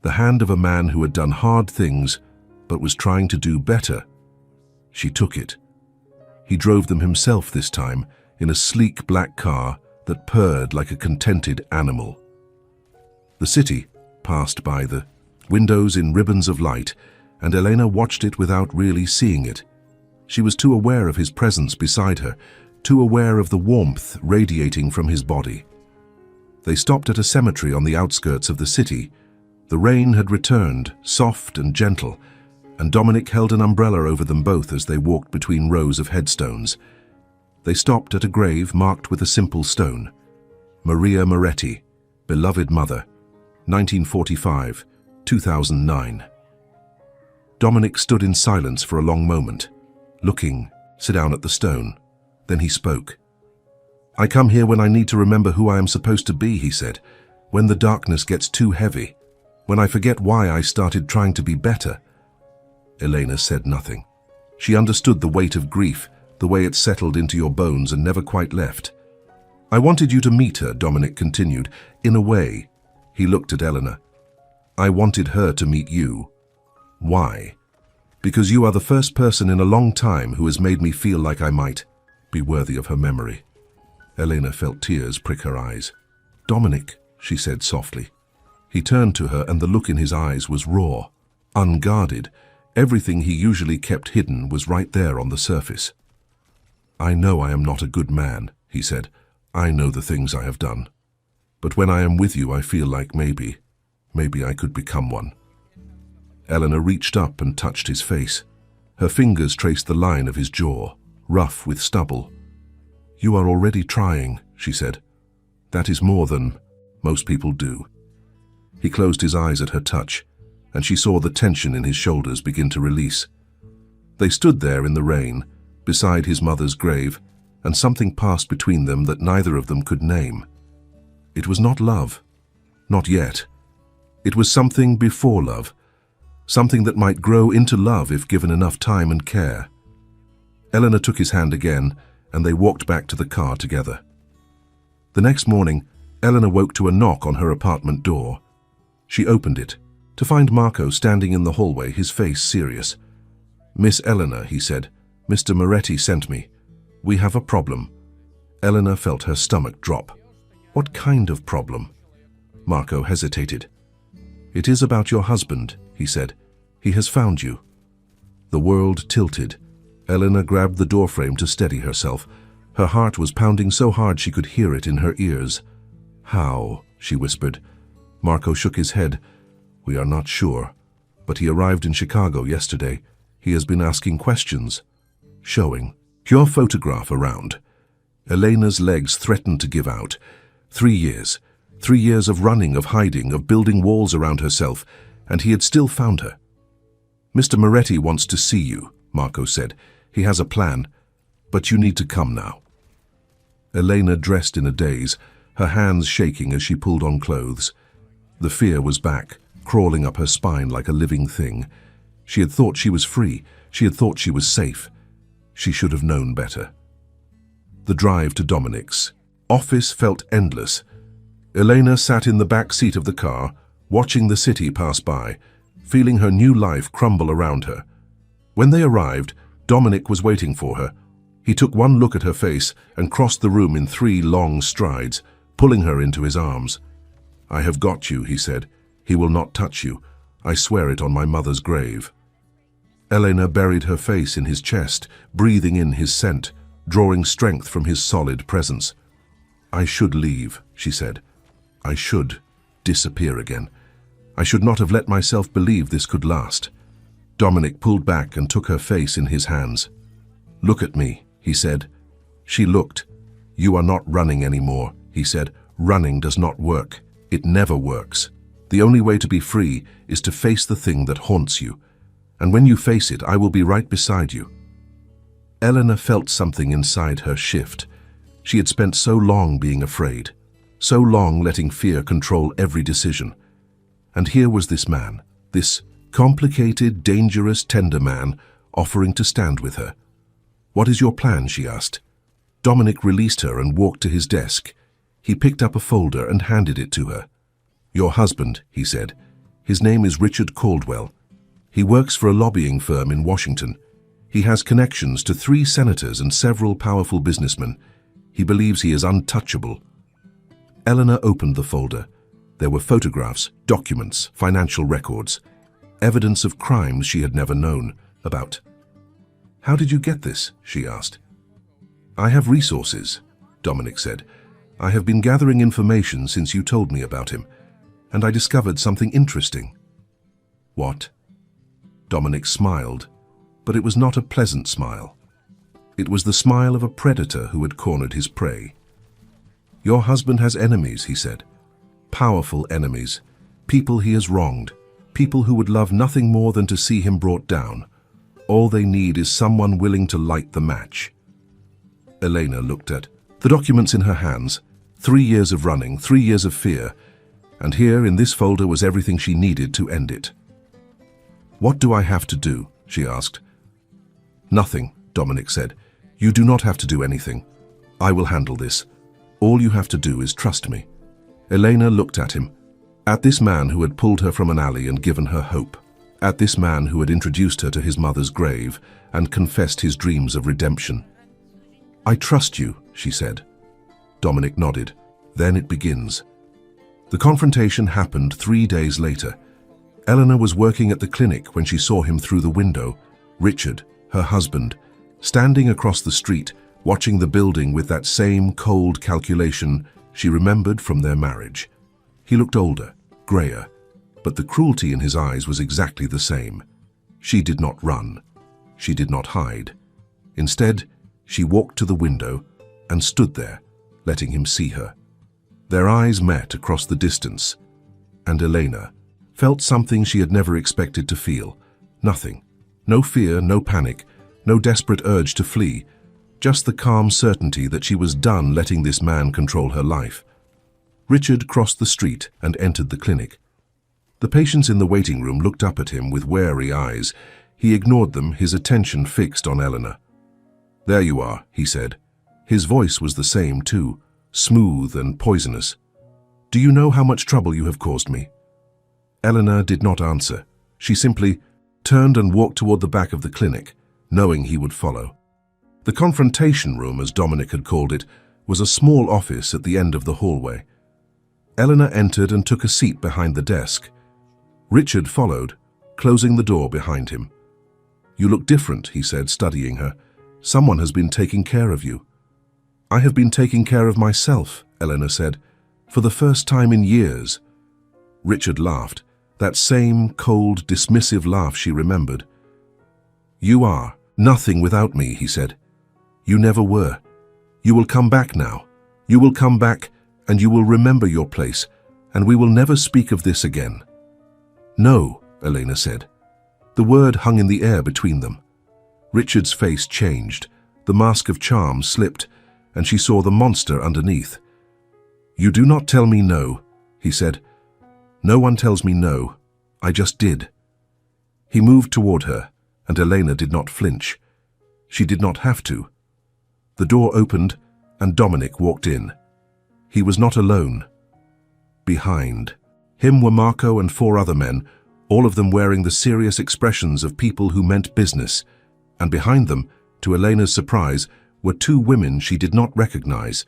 The hand of a man who had done hard things, but was trying to do better. She took it. He drove them himself this time, in a sleek black car that purred like a contented animal. The city passed by, the windows in ribbons of light, and Elena watched it without really seeing it. She was too aware of his presence beside her, too aware of the warmth radiating from his body. They stopped at a cemetery on the outskirts of the city. The rain had returned, soft and gentle, and Dominic held an umbrella over them both as they walked between rows of headstones. They stopped at a grave marked with a simple stone. Maria Moretti, beloved mother, 1945, 2009. Dominic stood in silence for a long moment, looking, sit down at the stone. Then he spoke. "I come here when I need to remember who I am supposed to be," he said, "when the darkness gets too heavy, when I forget why I started trying to be better." Elena said nothing. She understood the weight of grief, the way it settled into your bones and never quite left. "I wanted you to meet her," Dominic continued, "in a way." He looked at Eleanor. "I wanted her to meet you." "Why?" "Because you are the first person in a long time who has made me feel like I might be worthy of her memory." Elena felt tears prick her eyes. "Dominic," she said softly. He turned to her and the look in his eyes was raw, unguarded. Everything he usually kept hidden was right there on the surface. "I know I am not a good man," he said. "I know the things I have done. But when I am with you, I feel like maybe I could become one." Eleanor reached up and touched his face. Her fingers traced the line of his jaw, rough with stubble. "You are already trying," she said. "That is more than most people do." He closed his eyes at her touch, and she saw the tension in his shoulders begin to release. They stood there in the rain, beside his mother's grave, and something passed between them that neither of them could name. It was not love. Not yet. It was something before love. Something that might grow into love if given enough time and care. Elena took his hand again, and they walked back to the car together. The next morning, Elena woke to a knock on her apartment door. She opened it, to find Marco standing in the hallway, his face serious. "Miss Elena," he said, "Mr. Moretti sent me. We have a problem." Elena felt her stomach drop. What kind of problem? Marco hesitated. "It is about your husband," he said. "He has found you." The world tilted. Elena grabbed the doorframe to steady herself. Her heart was pounding so hard she could hear it in her ears. "How?" she whispered. Marco shook his head. "We are not sure, but he arrived in Chicago yesterday. He has been asking questions." Showing. "Your photograph around." Elena's legs threatened to give out. 3 years. 3 years of running, of hiding, of building walls around herself, and he had still found her. "Mr. Moretti wants to see you," Marco said. "He has a plan, but you need to come now." Elena dressed in a daze, her hands shaking as she pulled on clothes. The fear was back, crawling up her spine like a living thing. She had thought she was free. She had thought she was safe. She should have known better. The drive to Dominic's office felt endless. Elena sat in the back seat of the car, watching the city pass by, feeling her new life crumble around her. When they arrived, Dominic was waiting for her. He took one look at her face and crossed the room in 3 long strides, pulling her into his arms. "I have got you," he said. "He will not touch you. I swear it on my mother's grave." Elena buried her face in his chest, breathing in his scent, drawing strength from his solid presence. "I should leave," she said. "I should disappear again. I should not have let myself believe this could last." Dominic pulled back and took her face in his hands. "Look at me," he said. She looked. "You are not running anymore," he said. "Running does not work. It never works. The only way to be free is to face the thing that haunts you. And when you face it, I will be right beside you." Elena felt something inside her shift. She had spent so long being afraid, so long letting fear control every decision. And here was this man, this complicated, dangerous, tender man, offering to stand with her. "What is your plan?" she asked. Dominic released her and walked to his desk. He picked up a folder and handed it to her. "Your husband," he said. "His name is Richard Caldwell. He works for a lobbying firm in Washington. He has connections to 3 senators and several powerful businessmen. He believes he is untouchable." Elena opened the folder. There were photographs, documents, financial records, evidence of crimes she had never known about. "How did you get this?" she asked. "I have resources," Dominic said. "I have been gathering information since you told me about him, and I discovered something interesting." "What?" Dominic smiled, but it was not a pleasant smile. It was the smile of a predator who had cornered his prey. "Your husband has enemies," he said. "Powerful enemies. People he has wronged. People who would love nothing more than to see him brought down. All they need is someone willing to light the match." Elena looked at the documents in her hands. 3 years of running, 3 years of fear. And here in this folder was everything she needed to end it. "What do I have to do?" she asked. "Nothing," Dominic said. "You do not have to do anything. I will handle this. All you have to do is trust me." Elena looked at him, at this man who had pulled her from an alley and given her hope, at this man who had introduced her to his mother's grave and confessed his dreams of redemption. "I trust you," she said. Dominic nodded. "Then it begins." The confrontation happened 3 days later. Elena was working at the clinic when she saw him through the window. Richard, her husband, standing across the street, watching the building with that same cold calculation she remembered from their marriage. He looked older, grayer, but the cruelty in his eyes was exactly the same. She did not run. She did not hide. Instead, she walked to the window and stood there, letting him see her. Their eyes met across the distance, and Elena felt something she had never expected to feel. Nothing. No fear, no panic, no desperate urge to flee. Just the calm certainty that she was done letting this man control her life. Richard crossed the street and entered the clinic. The patients in the waiting room looked up at him with wary eyes. He ignored them, his attention fixed on Eleanor. "There you are," he said. His voice was the same too, smooth and poisonous. "Do you know how much trouble you have caused me?" Eleanor did not answer. She simply turned and walked toward the back of the clinic, knowing he would follow. The confrontation room, as Dominic had called it, was a small office at the end of the hallway. Eleanor entered and took a seat behind the desk. Richard followed, closing the door behind him. "You look different," he said, studying her. "Someone has been taking care of you." "I have been taking care of myself," Eleanor said, "for the first time in years." Richard laughed, that same cold, dismissive laugh she remembered. "You are nothing without me," he said. "You never were. You will come back now. You will come back, and you will remember your place, and we will never speak of this again." "No," Elena said. The word hung in the air between them. Richard's face changed. The mask of charm slipped, and she saw the monster underneath. "You do not tell me no," he said. "No one tells me no. I just did." He moved toward her, and Elena did not flinch. She did not have to. The door opened, and Dominic walked in. He was not alone. Behind him were Marco and 4 other men, all of them wearing the serious expressions of people who meant business, and behind them, to Elena's surprise, were 2 women she did not recognize.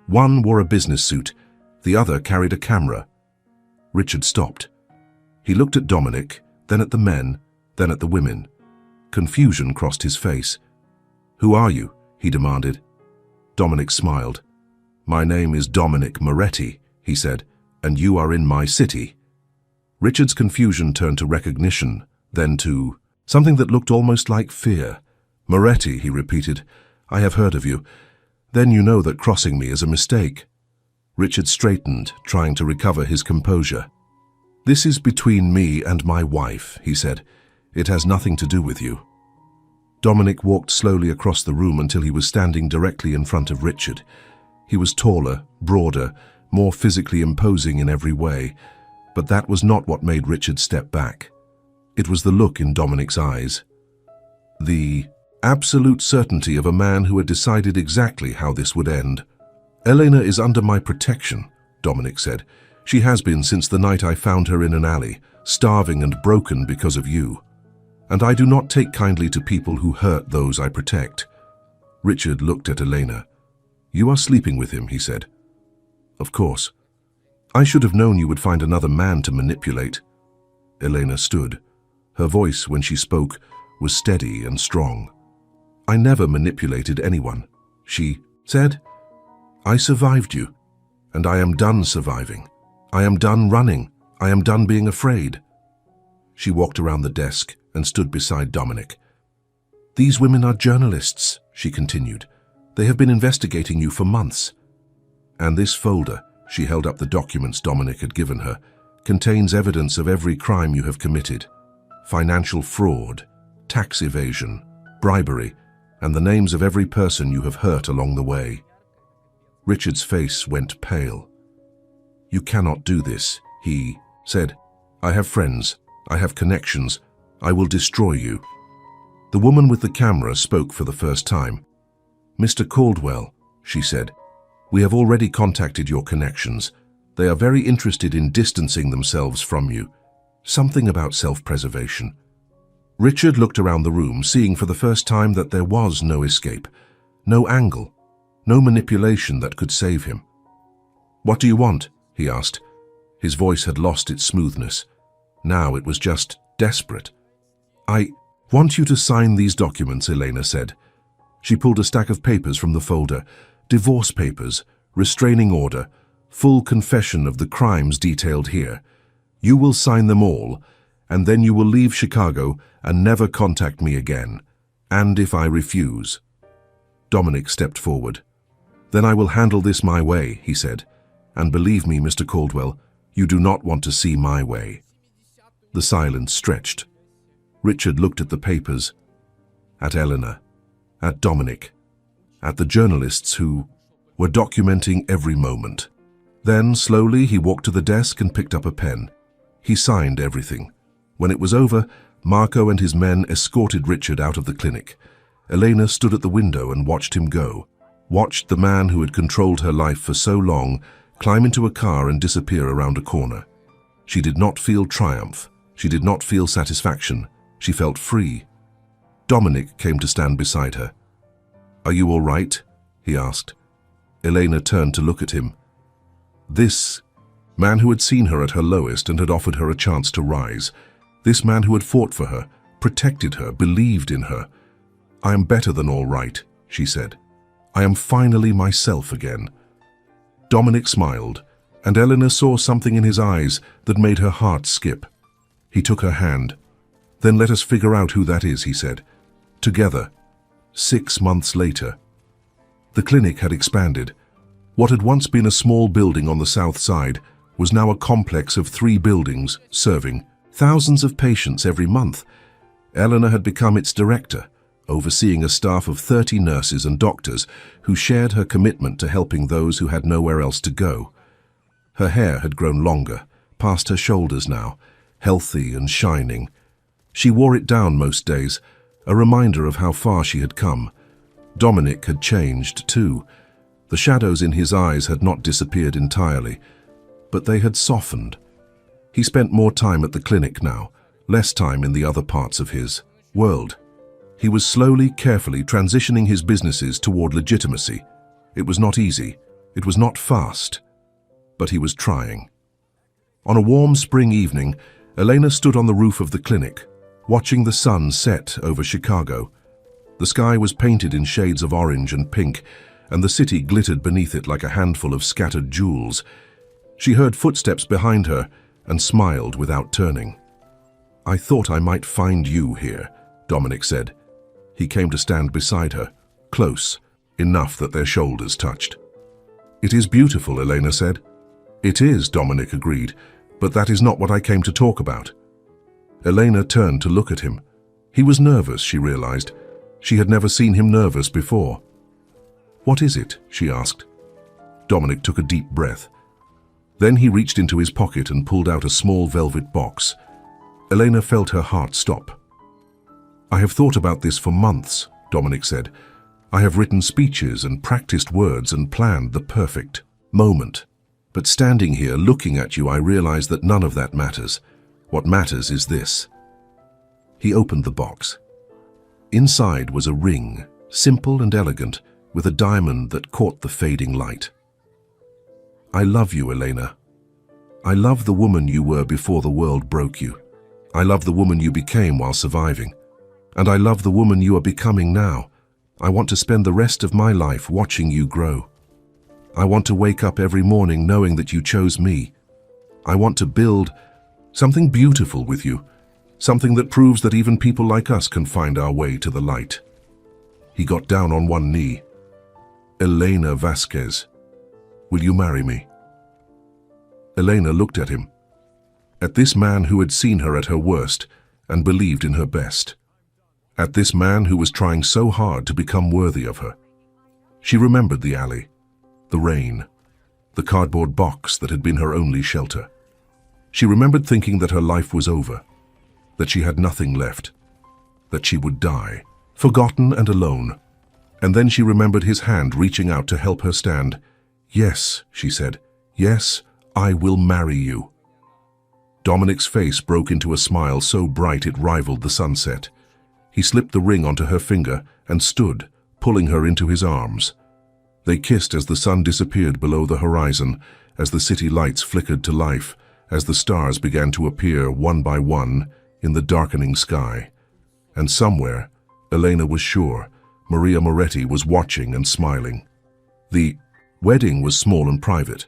One wore a business suit, the other carried a camera. Richard stopped. He looked at Dominic, then at the men, then at the women. Confusion crossed his face. "Who are you?" he demanded. Dominic smiled. "My name is Dominic Moretti," he said, "and you are in my city." Richard's confusion turned to recognition, then to something that looked almost like fear. "Moretti," he repeated, "I have heard of you. Then you know that crossing me is a mistake." Richard straightened, trying to recover his composure. "This is between me and my wife," he said. "It has nothing to do with you." Dominic walked slowly across the room until he was standing directly in front of Richard. He was taller, broader, more physically imposing in every way, but that was not what made Richard step back. It was the look in Dominic's eyes. The absolute certainty of a man who had decided exactly how this would end. "Elena is under my protection," Dominic said. "She has been since the night I found her in an alley, starving and broken because of you. And I do not take kindly to people who hurt those I protect." Richard looked at Elena. "You are sleeping with him," he said. "Of course. I should have known you would find another man to manipulate." Elena stood. Her voice, when she spoke, was steady and strong. "I never manipulated anyone," she said. "I survived you, and I am done surviving. I am done running. I am done being afraid." She walked around the desk and stood beside Dominic. "These women are journalists," she continued. "They have been investigating you for months. And this folder," she held up the documents Dominic had given her, "contains evidence of every crime you have committed. Financial fraud, tax evasion, bribery, and the names of every person you have hurt along the way." Richard's face went pale. "You cannot do this," he said. "I have friends. I have connections. I will destroy you." The woman with the camera spoke for the first time. "Mr. Caldwell," she said, "we have already contacted your connections. They are very interested in distancing themselves from you. Something about self-preservation." Richard looked around the room, seeing for the first time that there was no escape, no angle, no manipulation that could save him. "What do you want?" he asked. His voice had lost its smoothness. Now it was just desperate. "I want you to sign these documents," Elena said. She pulled a stack of papers from the folder. "Divorce papers, restraining order, full confession of the crimes detailed here. You will sign them all, and then you will leave Chicago and never contact me again. And if I refuse..." Dominic stepped forward. "Then I will handle this my way," he said. "And believe me, Mr. Caldwell, you do not want to see my way." The silence stretched. Richard looked at the papers, at Eleanor, at Dominic, at the journalists who were documenting every moment. Then, slowly, he walked to the desk and picked up a pen. He signed everything. When it was over, Marco and his men escorted Richard out of the clinic. Elena stood at the window and watched him go, watched the man who had controlled her life for so long climb into a car and disappear around a corner. She did not feel triumph. She did not feel satisfaction. She felt free. Dominic came to stand beside her. "Are you all right?" he asked. Elena turned to look at him. This man who had seen her at her lowest and had offered her a chance to rise. This man who had fought for her, protected her, believed in her. "I am better than all right," she said. "I am finally myself again." Dominic smiled, and Eleanor saw something in his eyes that made her heart skip. He took her hand. "Then let us figure out who that is," he said. "Together." 6 months later. The clinic had expanded. What had once been a small building on the south side was now a complex of 3 buildings serving thousands of patients every month. Eleanor had become its director, overseeing a staff of 30 nurses and doctors who shared her commitment to helping those who had nowhere else to go. Her hair had grown longer, past her shoulders now, healthy and shining. She wore it down most days, a reminder of how far she had come. Dominic had changed too. The shadows in his eyes had not disappeared entirely, but they had softened. He spent more time at the clinic now, less time in the other parts of his world. He was slowly, carefully transitioning his businesses toward legitimacy. It was not easy. It was not fast. But he was trying. On a warm spring evening, Elena stood on the roof of the clinic, watching the sun set over Chicago. The sky was painted in shades of orange and pink, and the city glittered beneath it like a handful of scattered jewels. She heard footsteps behind her and smiled without turning. "I thought I might find you here," Dominic said. He came to stand beside her, close, enough that their shoulders touched. "It is beautiful," Elena said. "It is," Dominic agreed, "but that is not what I came to talk about." Elena turned to look at him. He was nervous, she realized. She had never seen him nervous before. "What is it?" she asked. Dominic took a deep breath. Then he reached into his pocket and pulled out a small velvet box. Elena felt her heart stop. "I have thought about this for months," Dominic said. "I have written speeches and practiced words and planned the perfect moment. But standing here looking at you, I realize that none of that matters. What matters is this." He opened the box. Inside was a ring, simple and elegant, with a diamond that caught the fading light. "I love you, Elena. I love the woman you were before the world broke you. I love the woman you became while surviving. And I love the woman you are becoming now. I want to spend the rest of my life watching you grow. I want to wake up every morning knowing that you chose me. I want to build something beautiful with you, something that proves that even people like us can find our way to the light." He got down on one knee. "Elena Vasquez, will you marry me?" Elena looked at him, at this man who had seen her at her worst and believed in her best, at this man who was trying so hard to become worthy of her. She remembered the alley, the rain, the cardboard box that had been her only shelter. She remembered thinking that her life was over, that she had nothing left, that she would die, forgotten and alone. And then she remembered his hand reaching out to help her stand. "Yes," she said, "yes, I will marry you." Dominic's face broke into a smile so bright it rivaled the sunset. He slipped the ring onto her finger and stood, pulling her into his arms. They kissed as the sun disappeared below the horizon, as the city lights flickered to life, as the stars began to appear one by one in the darkening sky. And somewhere, Elena was sure, Maria Moretti was watching and smiling. The wedding was small and private.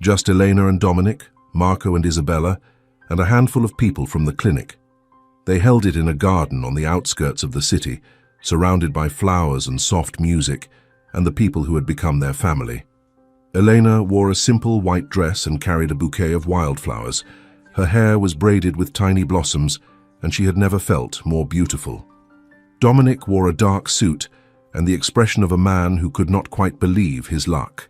Just Elena and Dominic, Marco and Isabella, and a handful of people from the clinic. They held it in a garden on the outskirts of the city, surrounded by flowers and soft music, and the people who had become their family. Elena wore a simple white dress and carried a bouquet of wildflowers. Her hair was braided with tiny blossoms, and she had never felt more beautiful. Dominic wore a dark suit and the expression of a man who could not quite believe his luck.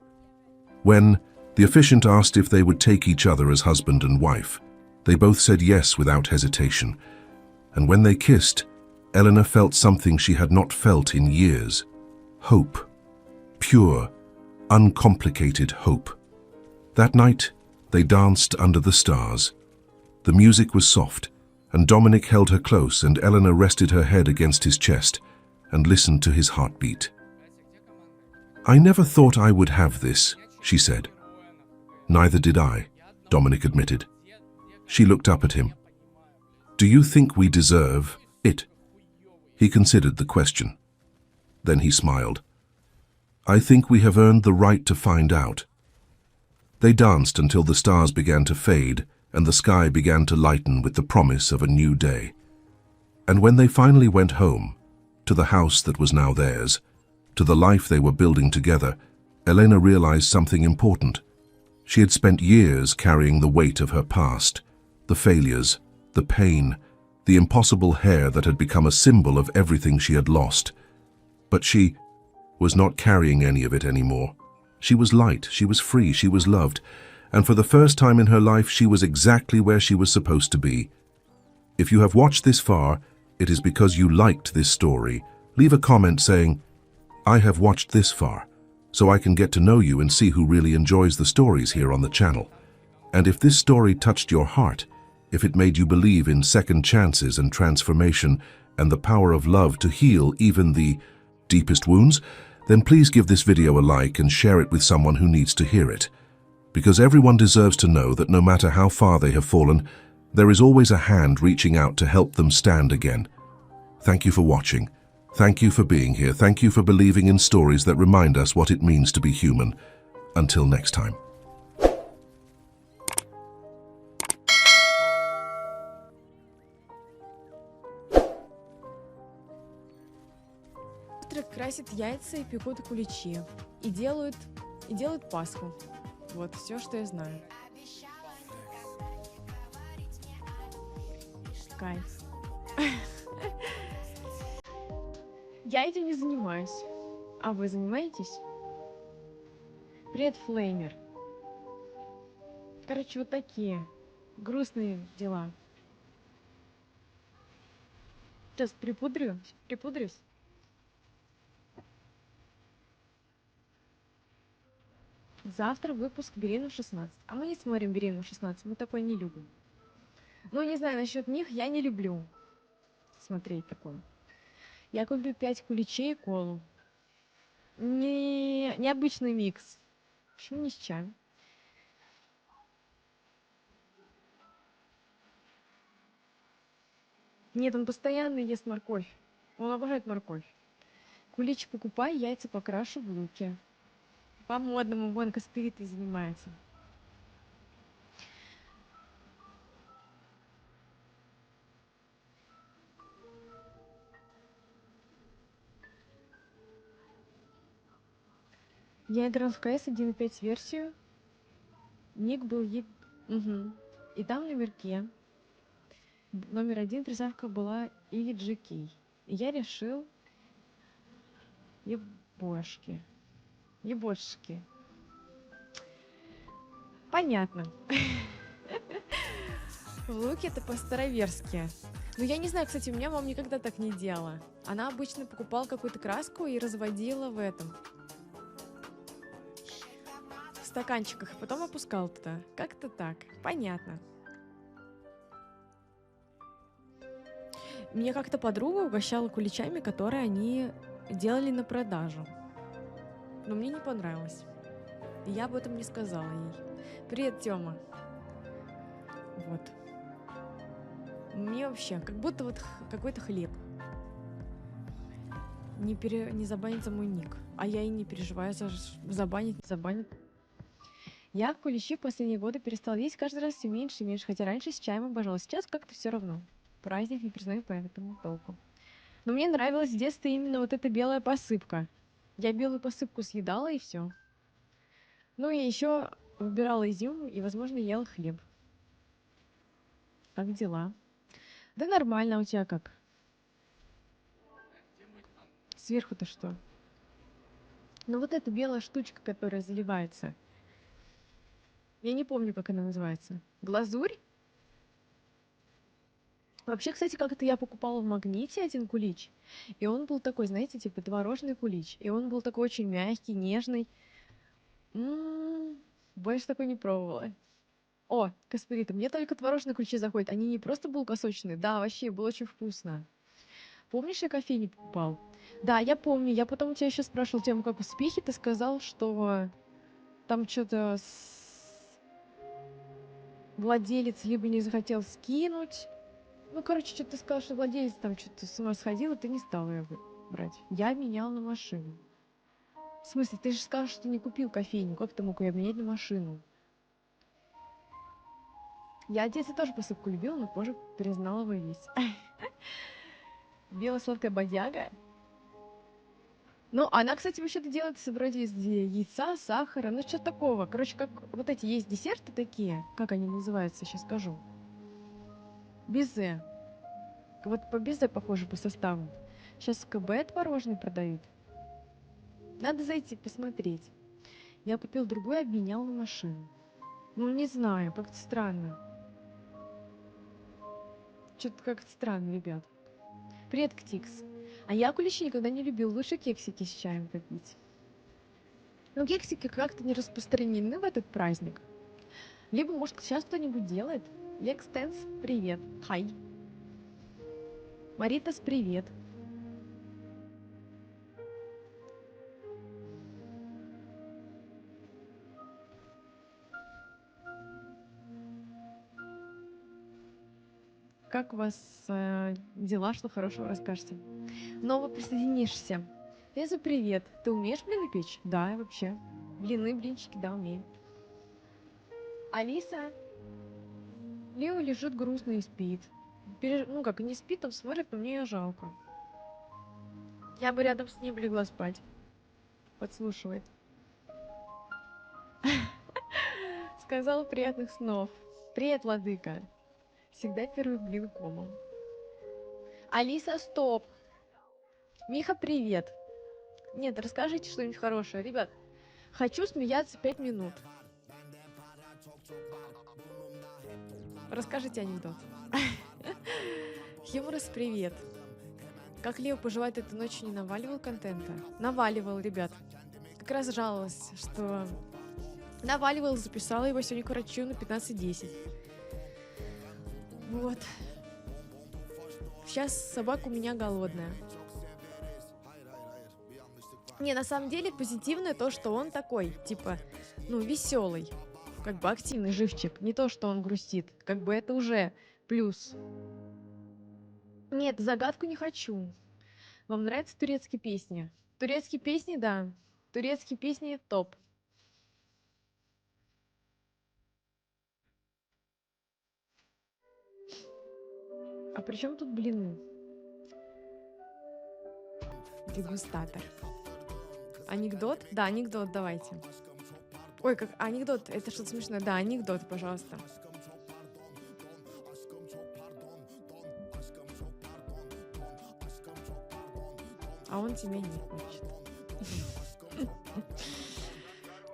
When The officiant asked if they would take each other as husband and wife. They both said yes without hesitation. And when they kissed, Eleanor felt something she had not felt in years. Hope. Pure, uncomplicated hope. That night, they danced under the stars. The music was soft, and Dominic held her close, and Eleanor rested her head against his chest and listened to his heartbeat. "I never thought I would have this," she said. "Neither did I," Dominic admitted. She looked up at him. "Do you think we deserve it?" He considered the question. Then he smiled. "I think we have earned the right to find out." They danced until the stars began to fade and the sky began to lighten with the promise of a new day. And when they finally went home, to the house that was now theirs, to the life they were building together, Elena realized something important. She had spent years carrying the weight of her past, the failures, the pain, the impossible hair that had become a symbol of everything she had lost. But she was not carrying any of it anymore. She was light, she was free, she was loved, and for the first time in her life she was exactly where she was supposed to be. If you have watched this far, it is because you liked this story. Leave a comment saying, "I have watched this far," so I can get to know you and see who really enjoys the stories here on the channel. And if this story touched your heart, if it made you believe in second chances and transformation and the power of love to heal even the deepest wounds, then please give this video a like and share it with someone who needs to hear it. Because everyone deserves to know that no matter how far they have fallen, there is always a hand reaching out to help them stand again. Thank you for watching. Thank you for being here. Thank you for believing in stories that remind us what it means to be human. Until next time. Красят яйца и пекут куличи. И делают Пасху. Вот, все, что я знаю. Кайф. Я этим не занимаюсь. А вы занимаетесь? Привет, Флеймер. Короче, вот такие грустные дела. Сейчас припудрюсь. Завтра выпуск «Беременна в 16». А мы не смотрим «Беременна в 16», мы такое не любим. Ну, не знаю, насчет них я не люблю смотреть такое. Я куплю 5 куличей и колу. Необычный микс. Почему не с чаем? Нет, он постоянно ест морковь. Он обожает морковь. Кулич покупай, яйца покрашу в луке. По-модному, вон костыль-то занимается. Я играл в КС 1.5 версию. Ник был Угу. И там в номерке номер 1 приставка была EGK. И я решил ебошки. Понятно. В луке это по-староверски. Ну, я не знаю, кстати, у меня мама никогда так не делала. Она обычно покупала какую-то краску и разводила в стаканчиках, и потом опускала туда. Как-то так. Понятно. Мне как-то подруга угощала куличами, которые они делали на продажу. Но мне не понравилось. И я об этом не сказала ей. Привет, Тёма. Вот. Мне вообще, как будто вот какой-то хлеб. Не забанит за мой ник. А я и не переживаю, забанит. Я куличи в последние годы перестал есть каждый раз все меньше и меньше, хотя раньше с чаем обожала. Сейчас как-то все равно. Праздник не признаю, поэтому толку. Но мне нравилась с детства именно вот эта белая посыпка. Я белую посыпку съедала и все. Ну и еще выбирала изюм и, возможно, ела хлеб. Как дела? Да нормально, у тебя как? Сверху-то что? Ну вот эта белая штучка, которая заливается. Я не помню, как она называется. Глазурь? Вообще, кстати, как это я покупала в Магните один кулич, и он был такой, знаете, типа творожный кулич, и он был такой очень мягкий, нежный. Больше такой не пробовала. О, Каспарита, мне только творожные куличи заходят, они не просто булкосочные, да, вообще, было очень вкусно. Помнишь, я кофейни покупал? Да, я помню, я потом у тебя еще спрашивал тему, как успехи, ты сказал, что там что-то владелец либо не захотел скинуть. Ну, короче, что-то ты сказал, что владелец там что-то с ума сходил, и ты не стал ее брать. Я менял на машину. В смысле, ты же сказал, что ты не купил кофейню. Как ты мог ее обменять на машину? Я в детстве тоже посыпку любила, но позже признала его весь. Белая сладкая бодяга. Ну, она, кстати, вообще-то делается вроде из яйца, сахара, ну, что-то такого. Короче, как вот эти есть десерты такие, как они называются, сейчас скажу. Безе. Вот по безе похоже по составу. Сейчас КБ творожный продают. Надо зайти посмотреть. Я купил другой, обменял на машину. Ну, не знаю, как-то странно. Что-то как-то странно, ребят. Привет, Ктикс. А я куличи никогда не любил. Лучше кексики с чаем попить. Но кексики как-то не распространены в этот праздник. Либо, может, сейчас кто-нибудь делает. Лекстенс, привет. Хай. Маритас, привет. Как у вас дела? Что хорошего расскажете? Ново присоединишься. Лиза, привет. Ты умеешь блины печь? Да, вообще. Блины, блинчики, да, умею. Алиса. Лео лежит грустно и спит. Ну как, не спит, он смотрит, но мне ее жалко. Я бы рядом с ним легла спать. Подслушивает. Сказал приятных снов. Привет, владыка. Всегда первый блин комом. Алиса, стоп. Миха, привет. Нет, расскажите что-нибудь хорошее. Ребят, хочу смеяться 5 минут. Расскажите анекдот. Хьюморос, привет. Как Лео поживает этой ночью, не наваливал контента? Наваливал, ребят. Как раз жаловалась, что наваливал, записала его сегодня к врачу на 15:10. Вот. Сейчас собака у меня голодная. Не, на самом деле позитивное то, что он такой, типа, ну, веселый, как бы активный живчик. Не то, что он грустит. Как бы это уже плюс. Нет, загадку не хочу. Вам нравятся турецкие песни? Турецкие песни, да. Турецкие песни топ. А при чем тут блины? Дегустатор. Анекдот? Да, анекдот давайте. Ой, как анекдот, это что-то смешное. Да, анекдот, пожалуйста. А он тебя не хочет.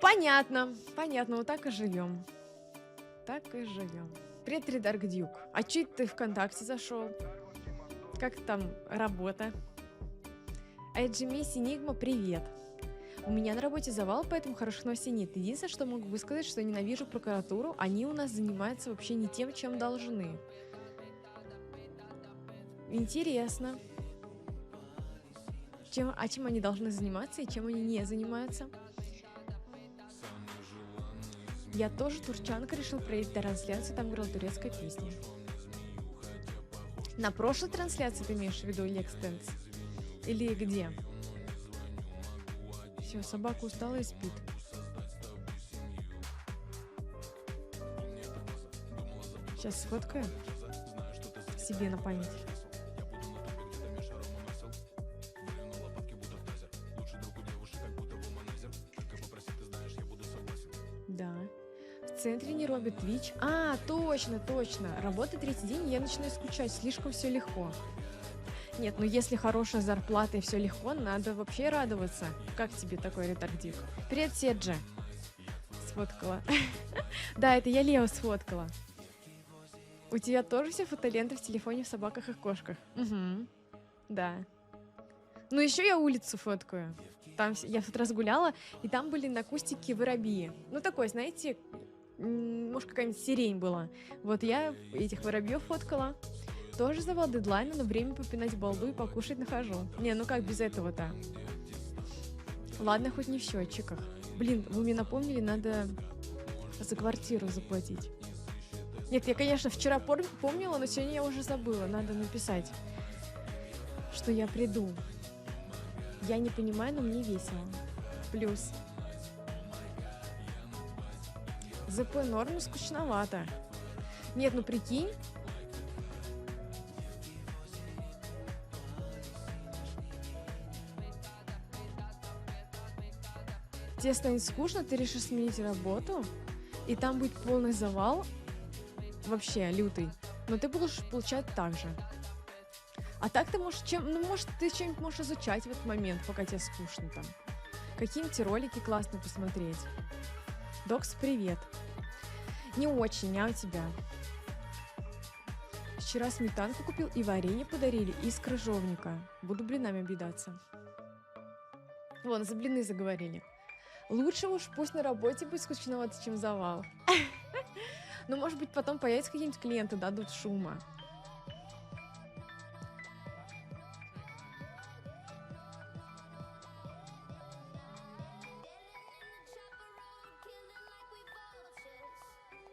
Понятно, понятно, вот так и живем. Так и живем. Привет, Ридарк Дюк. А че ты ВКонтакте зашел? Как там работа? Эджими Синигма, привет. У меня на работе завал, поэтому хороших новостей нет. Единственное, что могу высказать, что ненавижу прокуратуру. Они у нас занимаются вообще не тем, чем должны. Интересно. Чем они должны заниматься и чем они не занимаются? Я тоже турчанка, решил проверить трансляцию, там играла турецкая песня. На прошлой трансляции ты имеешь в виду Лекстенс? Или где? Все, собака устала и спит. Сейчас сфоткаю себе на память. Да. В центре не робит Twitch. А, точно, точно. Работа третий день, и я начинаю скучать. Слишком все легко. Нет, ну если хорошая зарплата и все легко, надо вообще радоваться. Как тебе такой ретардик? Привет, Седжи. сфоткала. Да, это я Лео сфоткала. У тебя тоже все фотоленты в телефоне в собаках и кошках? Угу. Да. Ну еще я улицу фоткаю. Там я в тот раз гуляла, и там были на кустике воробьи. Ну такой, знаете, может какая-нибудь сирень была. Вот я этих воробьев фоткала. Тоже завал дедлайна, но время попинать балду и покушать нахожу. Не, ну как без этого-то? Ладно, хоть не в счетчиках. Блин, вы мне напомнили, надо за квартиру заплатить. Нет, я, конечно, вчера помнила, но сегодня я уже забыла. Надо написать, что я приду. Я не понимаю, но мне весело. Плюс. ЗП норм, скучновато. Нет, ну прикинь. Тебе станет скучно, ты решишь сменить работу, и там будет полный завал, вообще лютый, но ты будешь получать так же. А так ты можешь, может, ты чем-нибудь можешь изучать в этот момент, пока тебе скучно там. Какие-нибудь ролики классно посмотреть. Докс, привет. Не очень, а у тебя? Вчера сметанку купил и варенье подарили из крыжовника. Буду блинами объедаться. Вон, за блины заговорили. Лучше уж пусть на работе будет скучновато, чем завал. Ну, может быть, потом появятся какие-нибудь клиенты, дадут шума.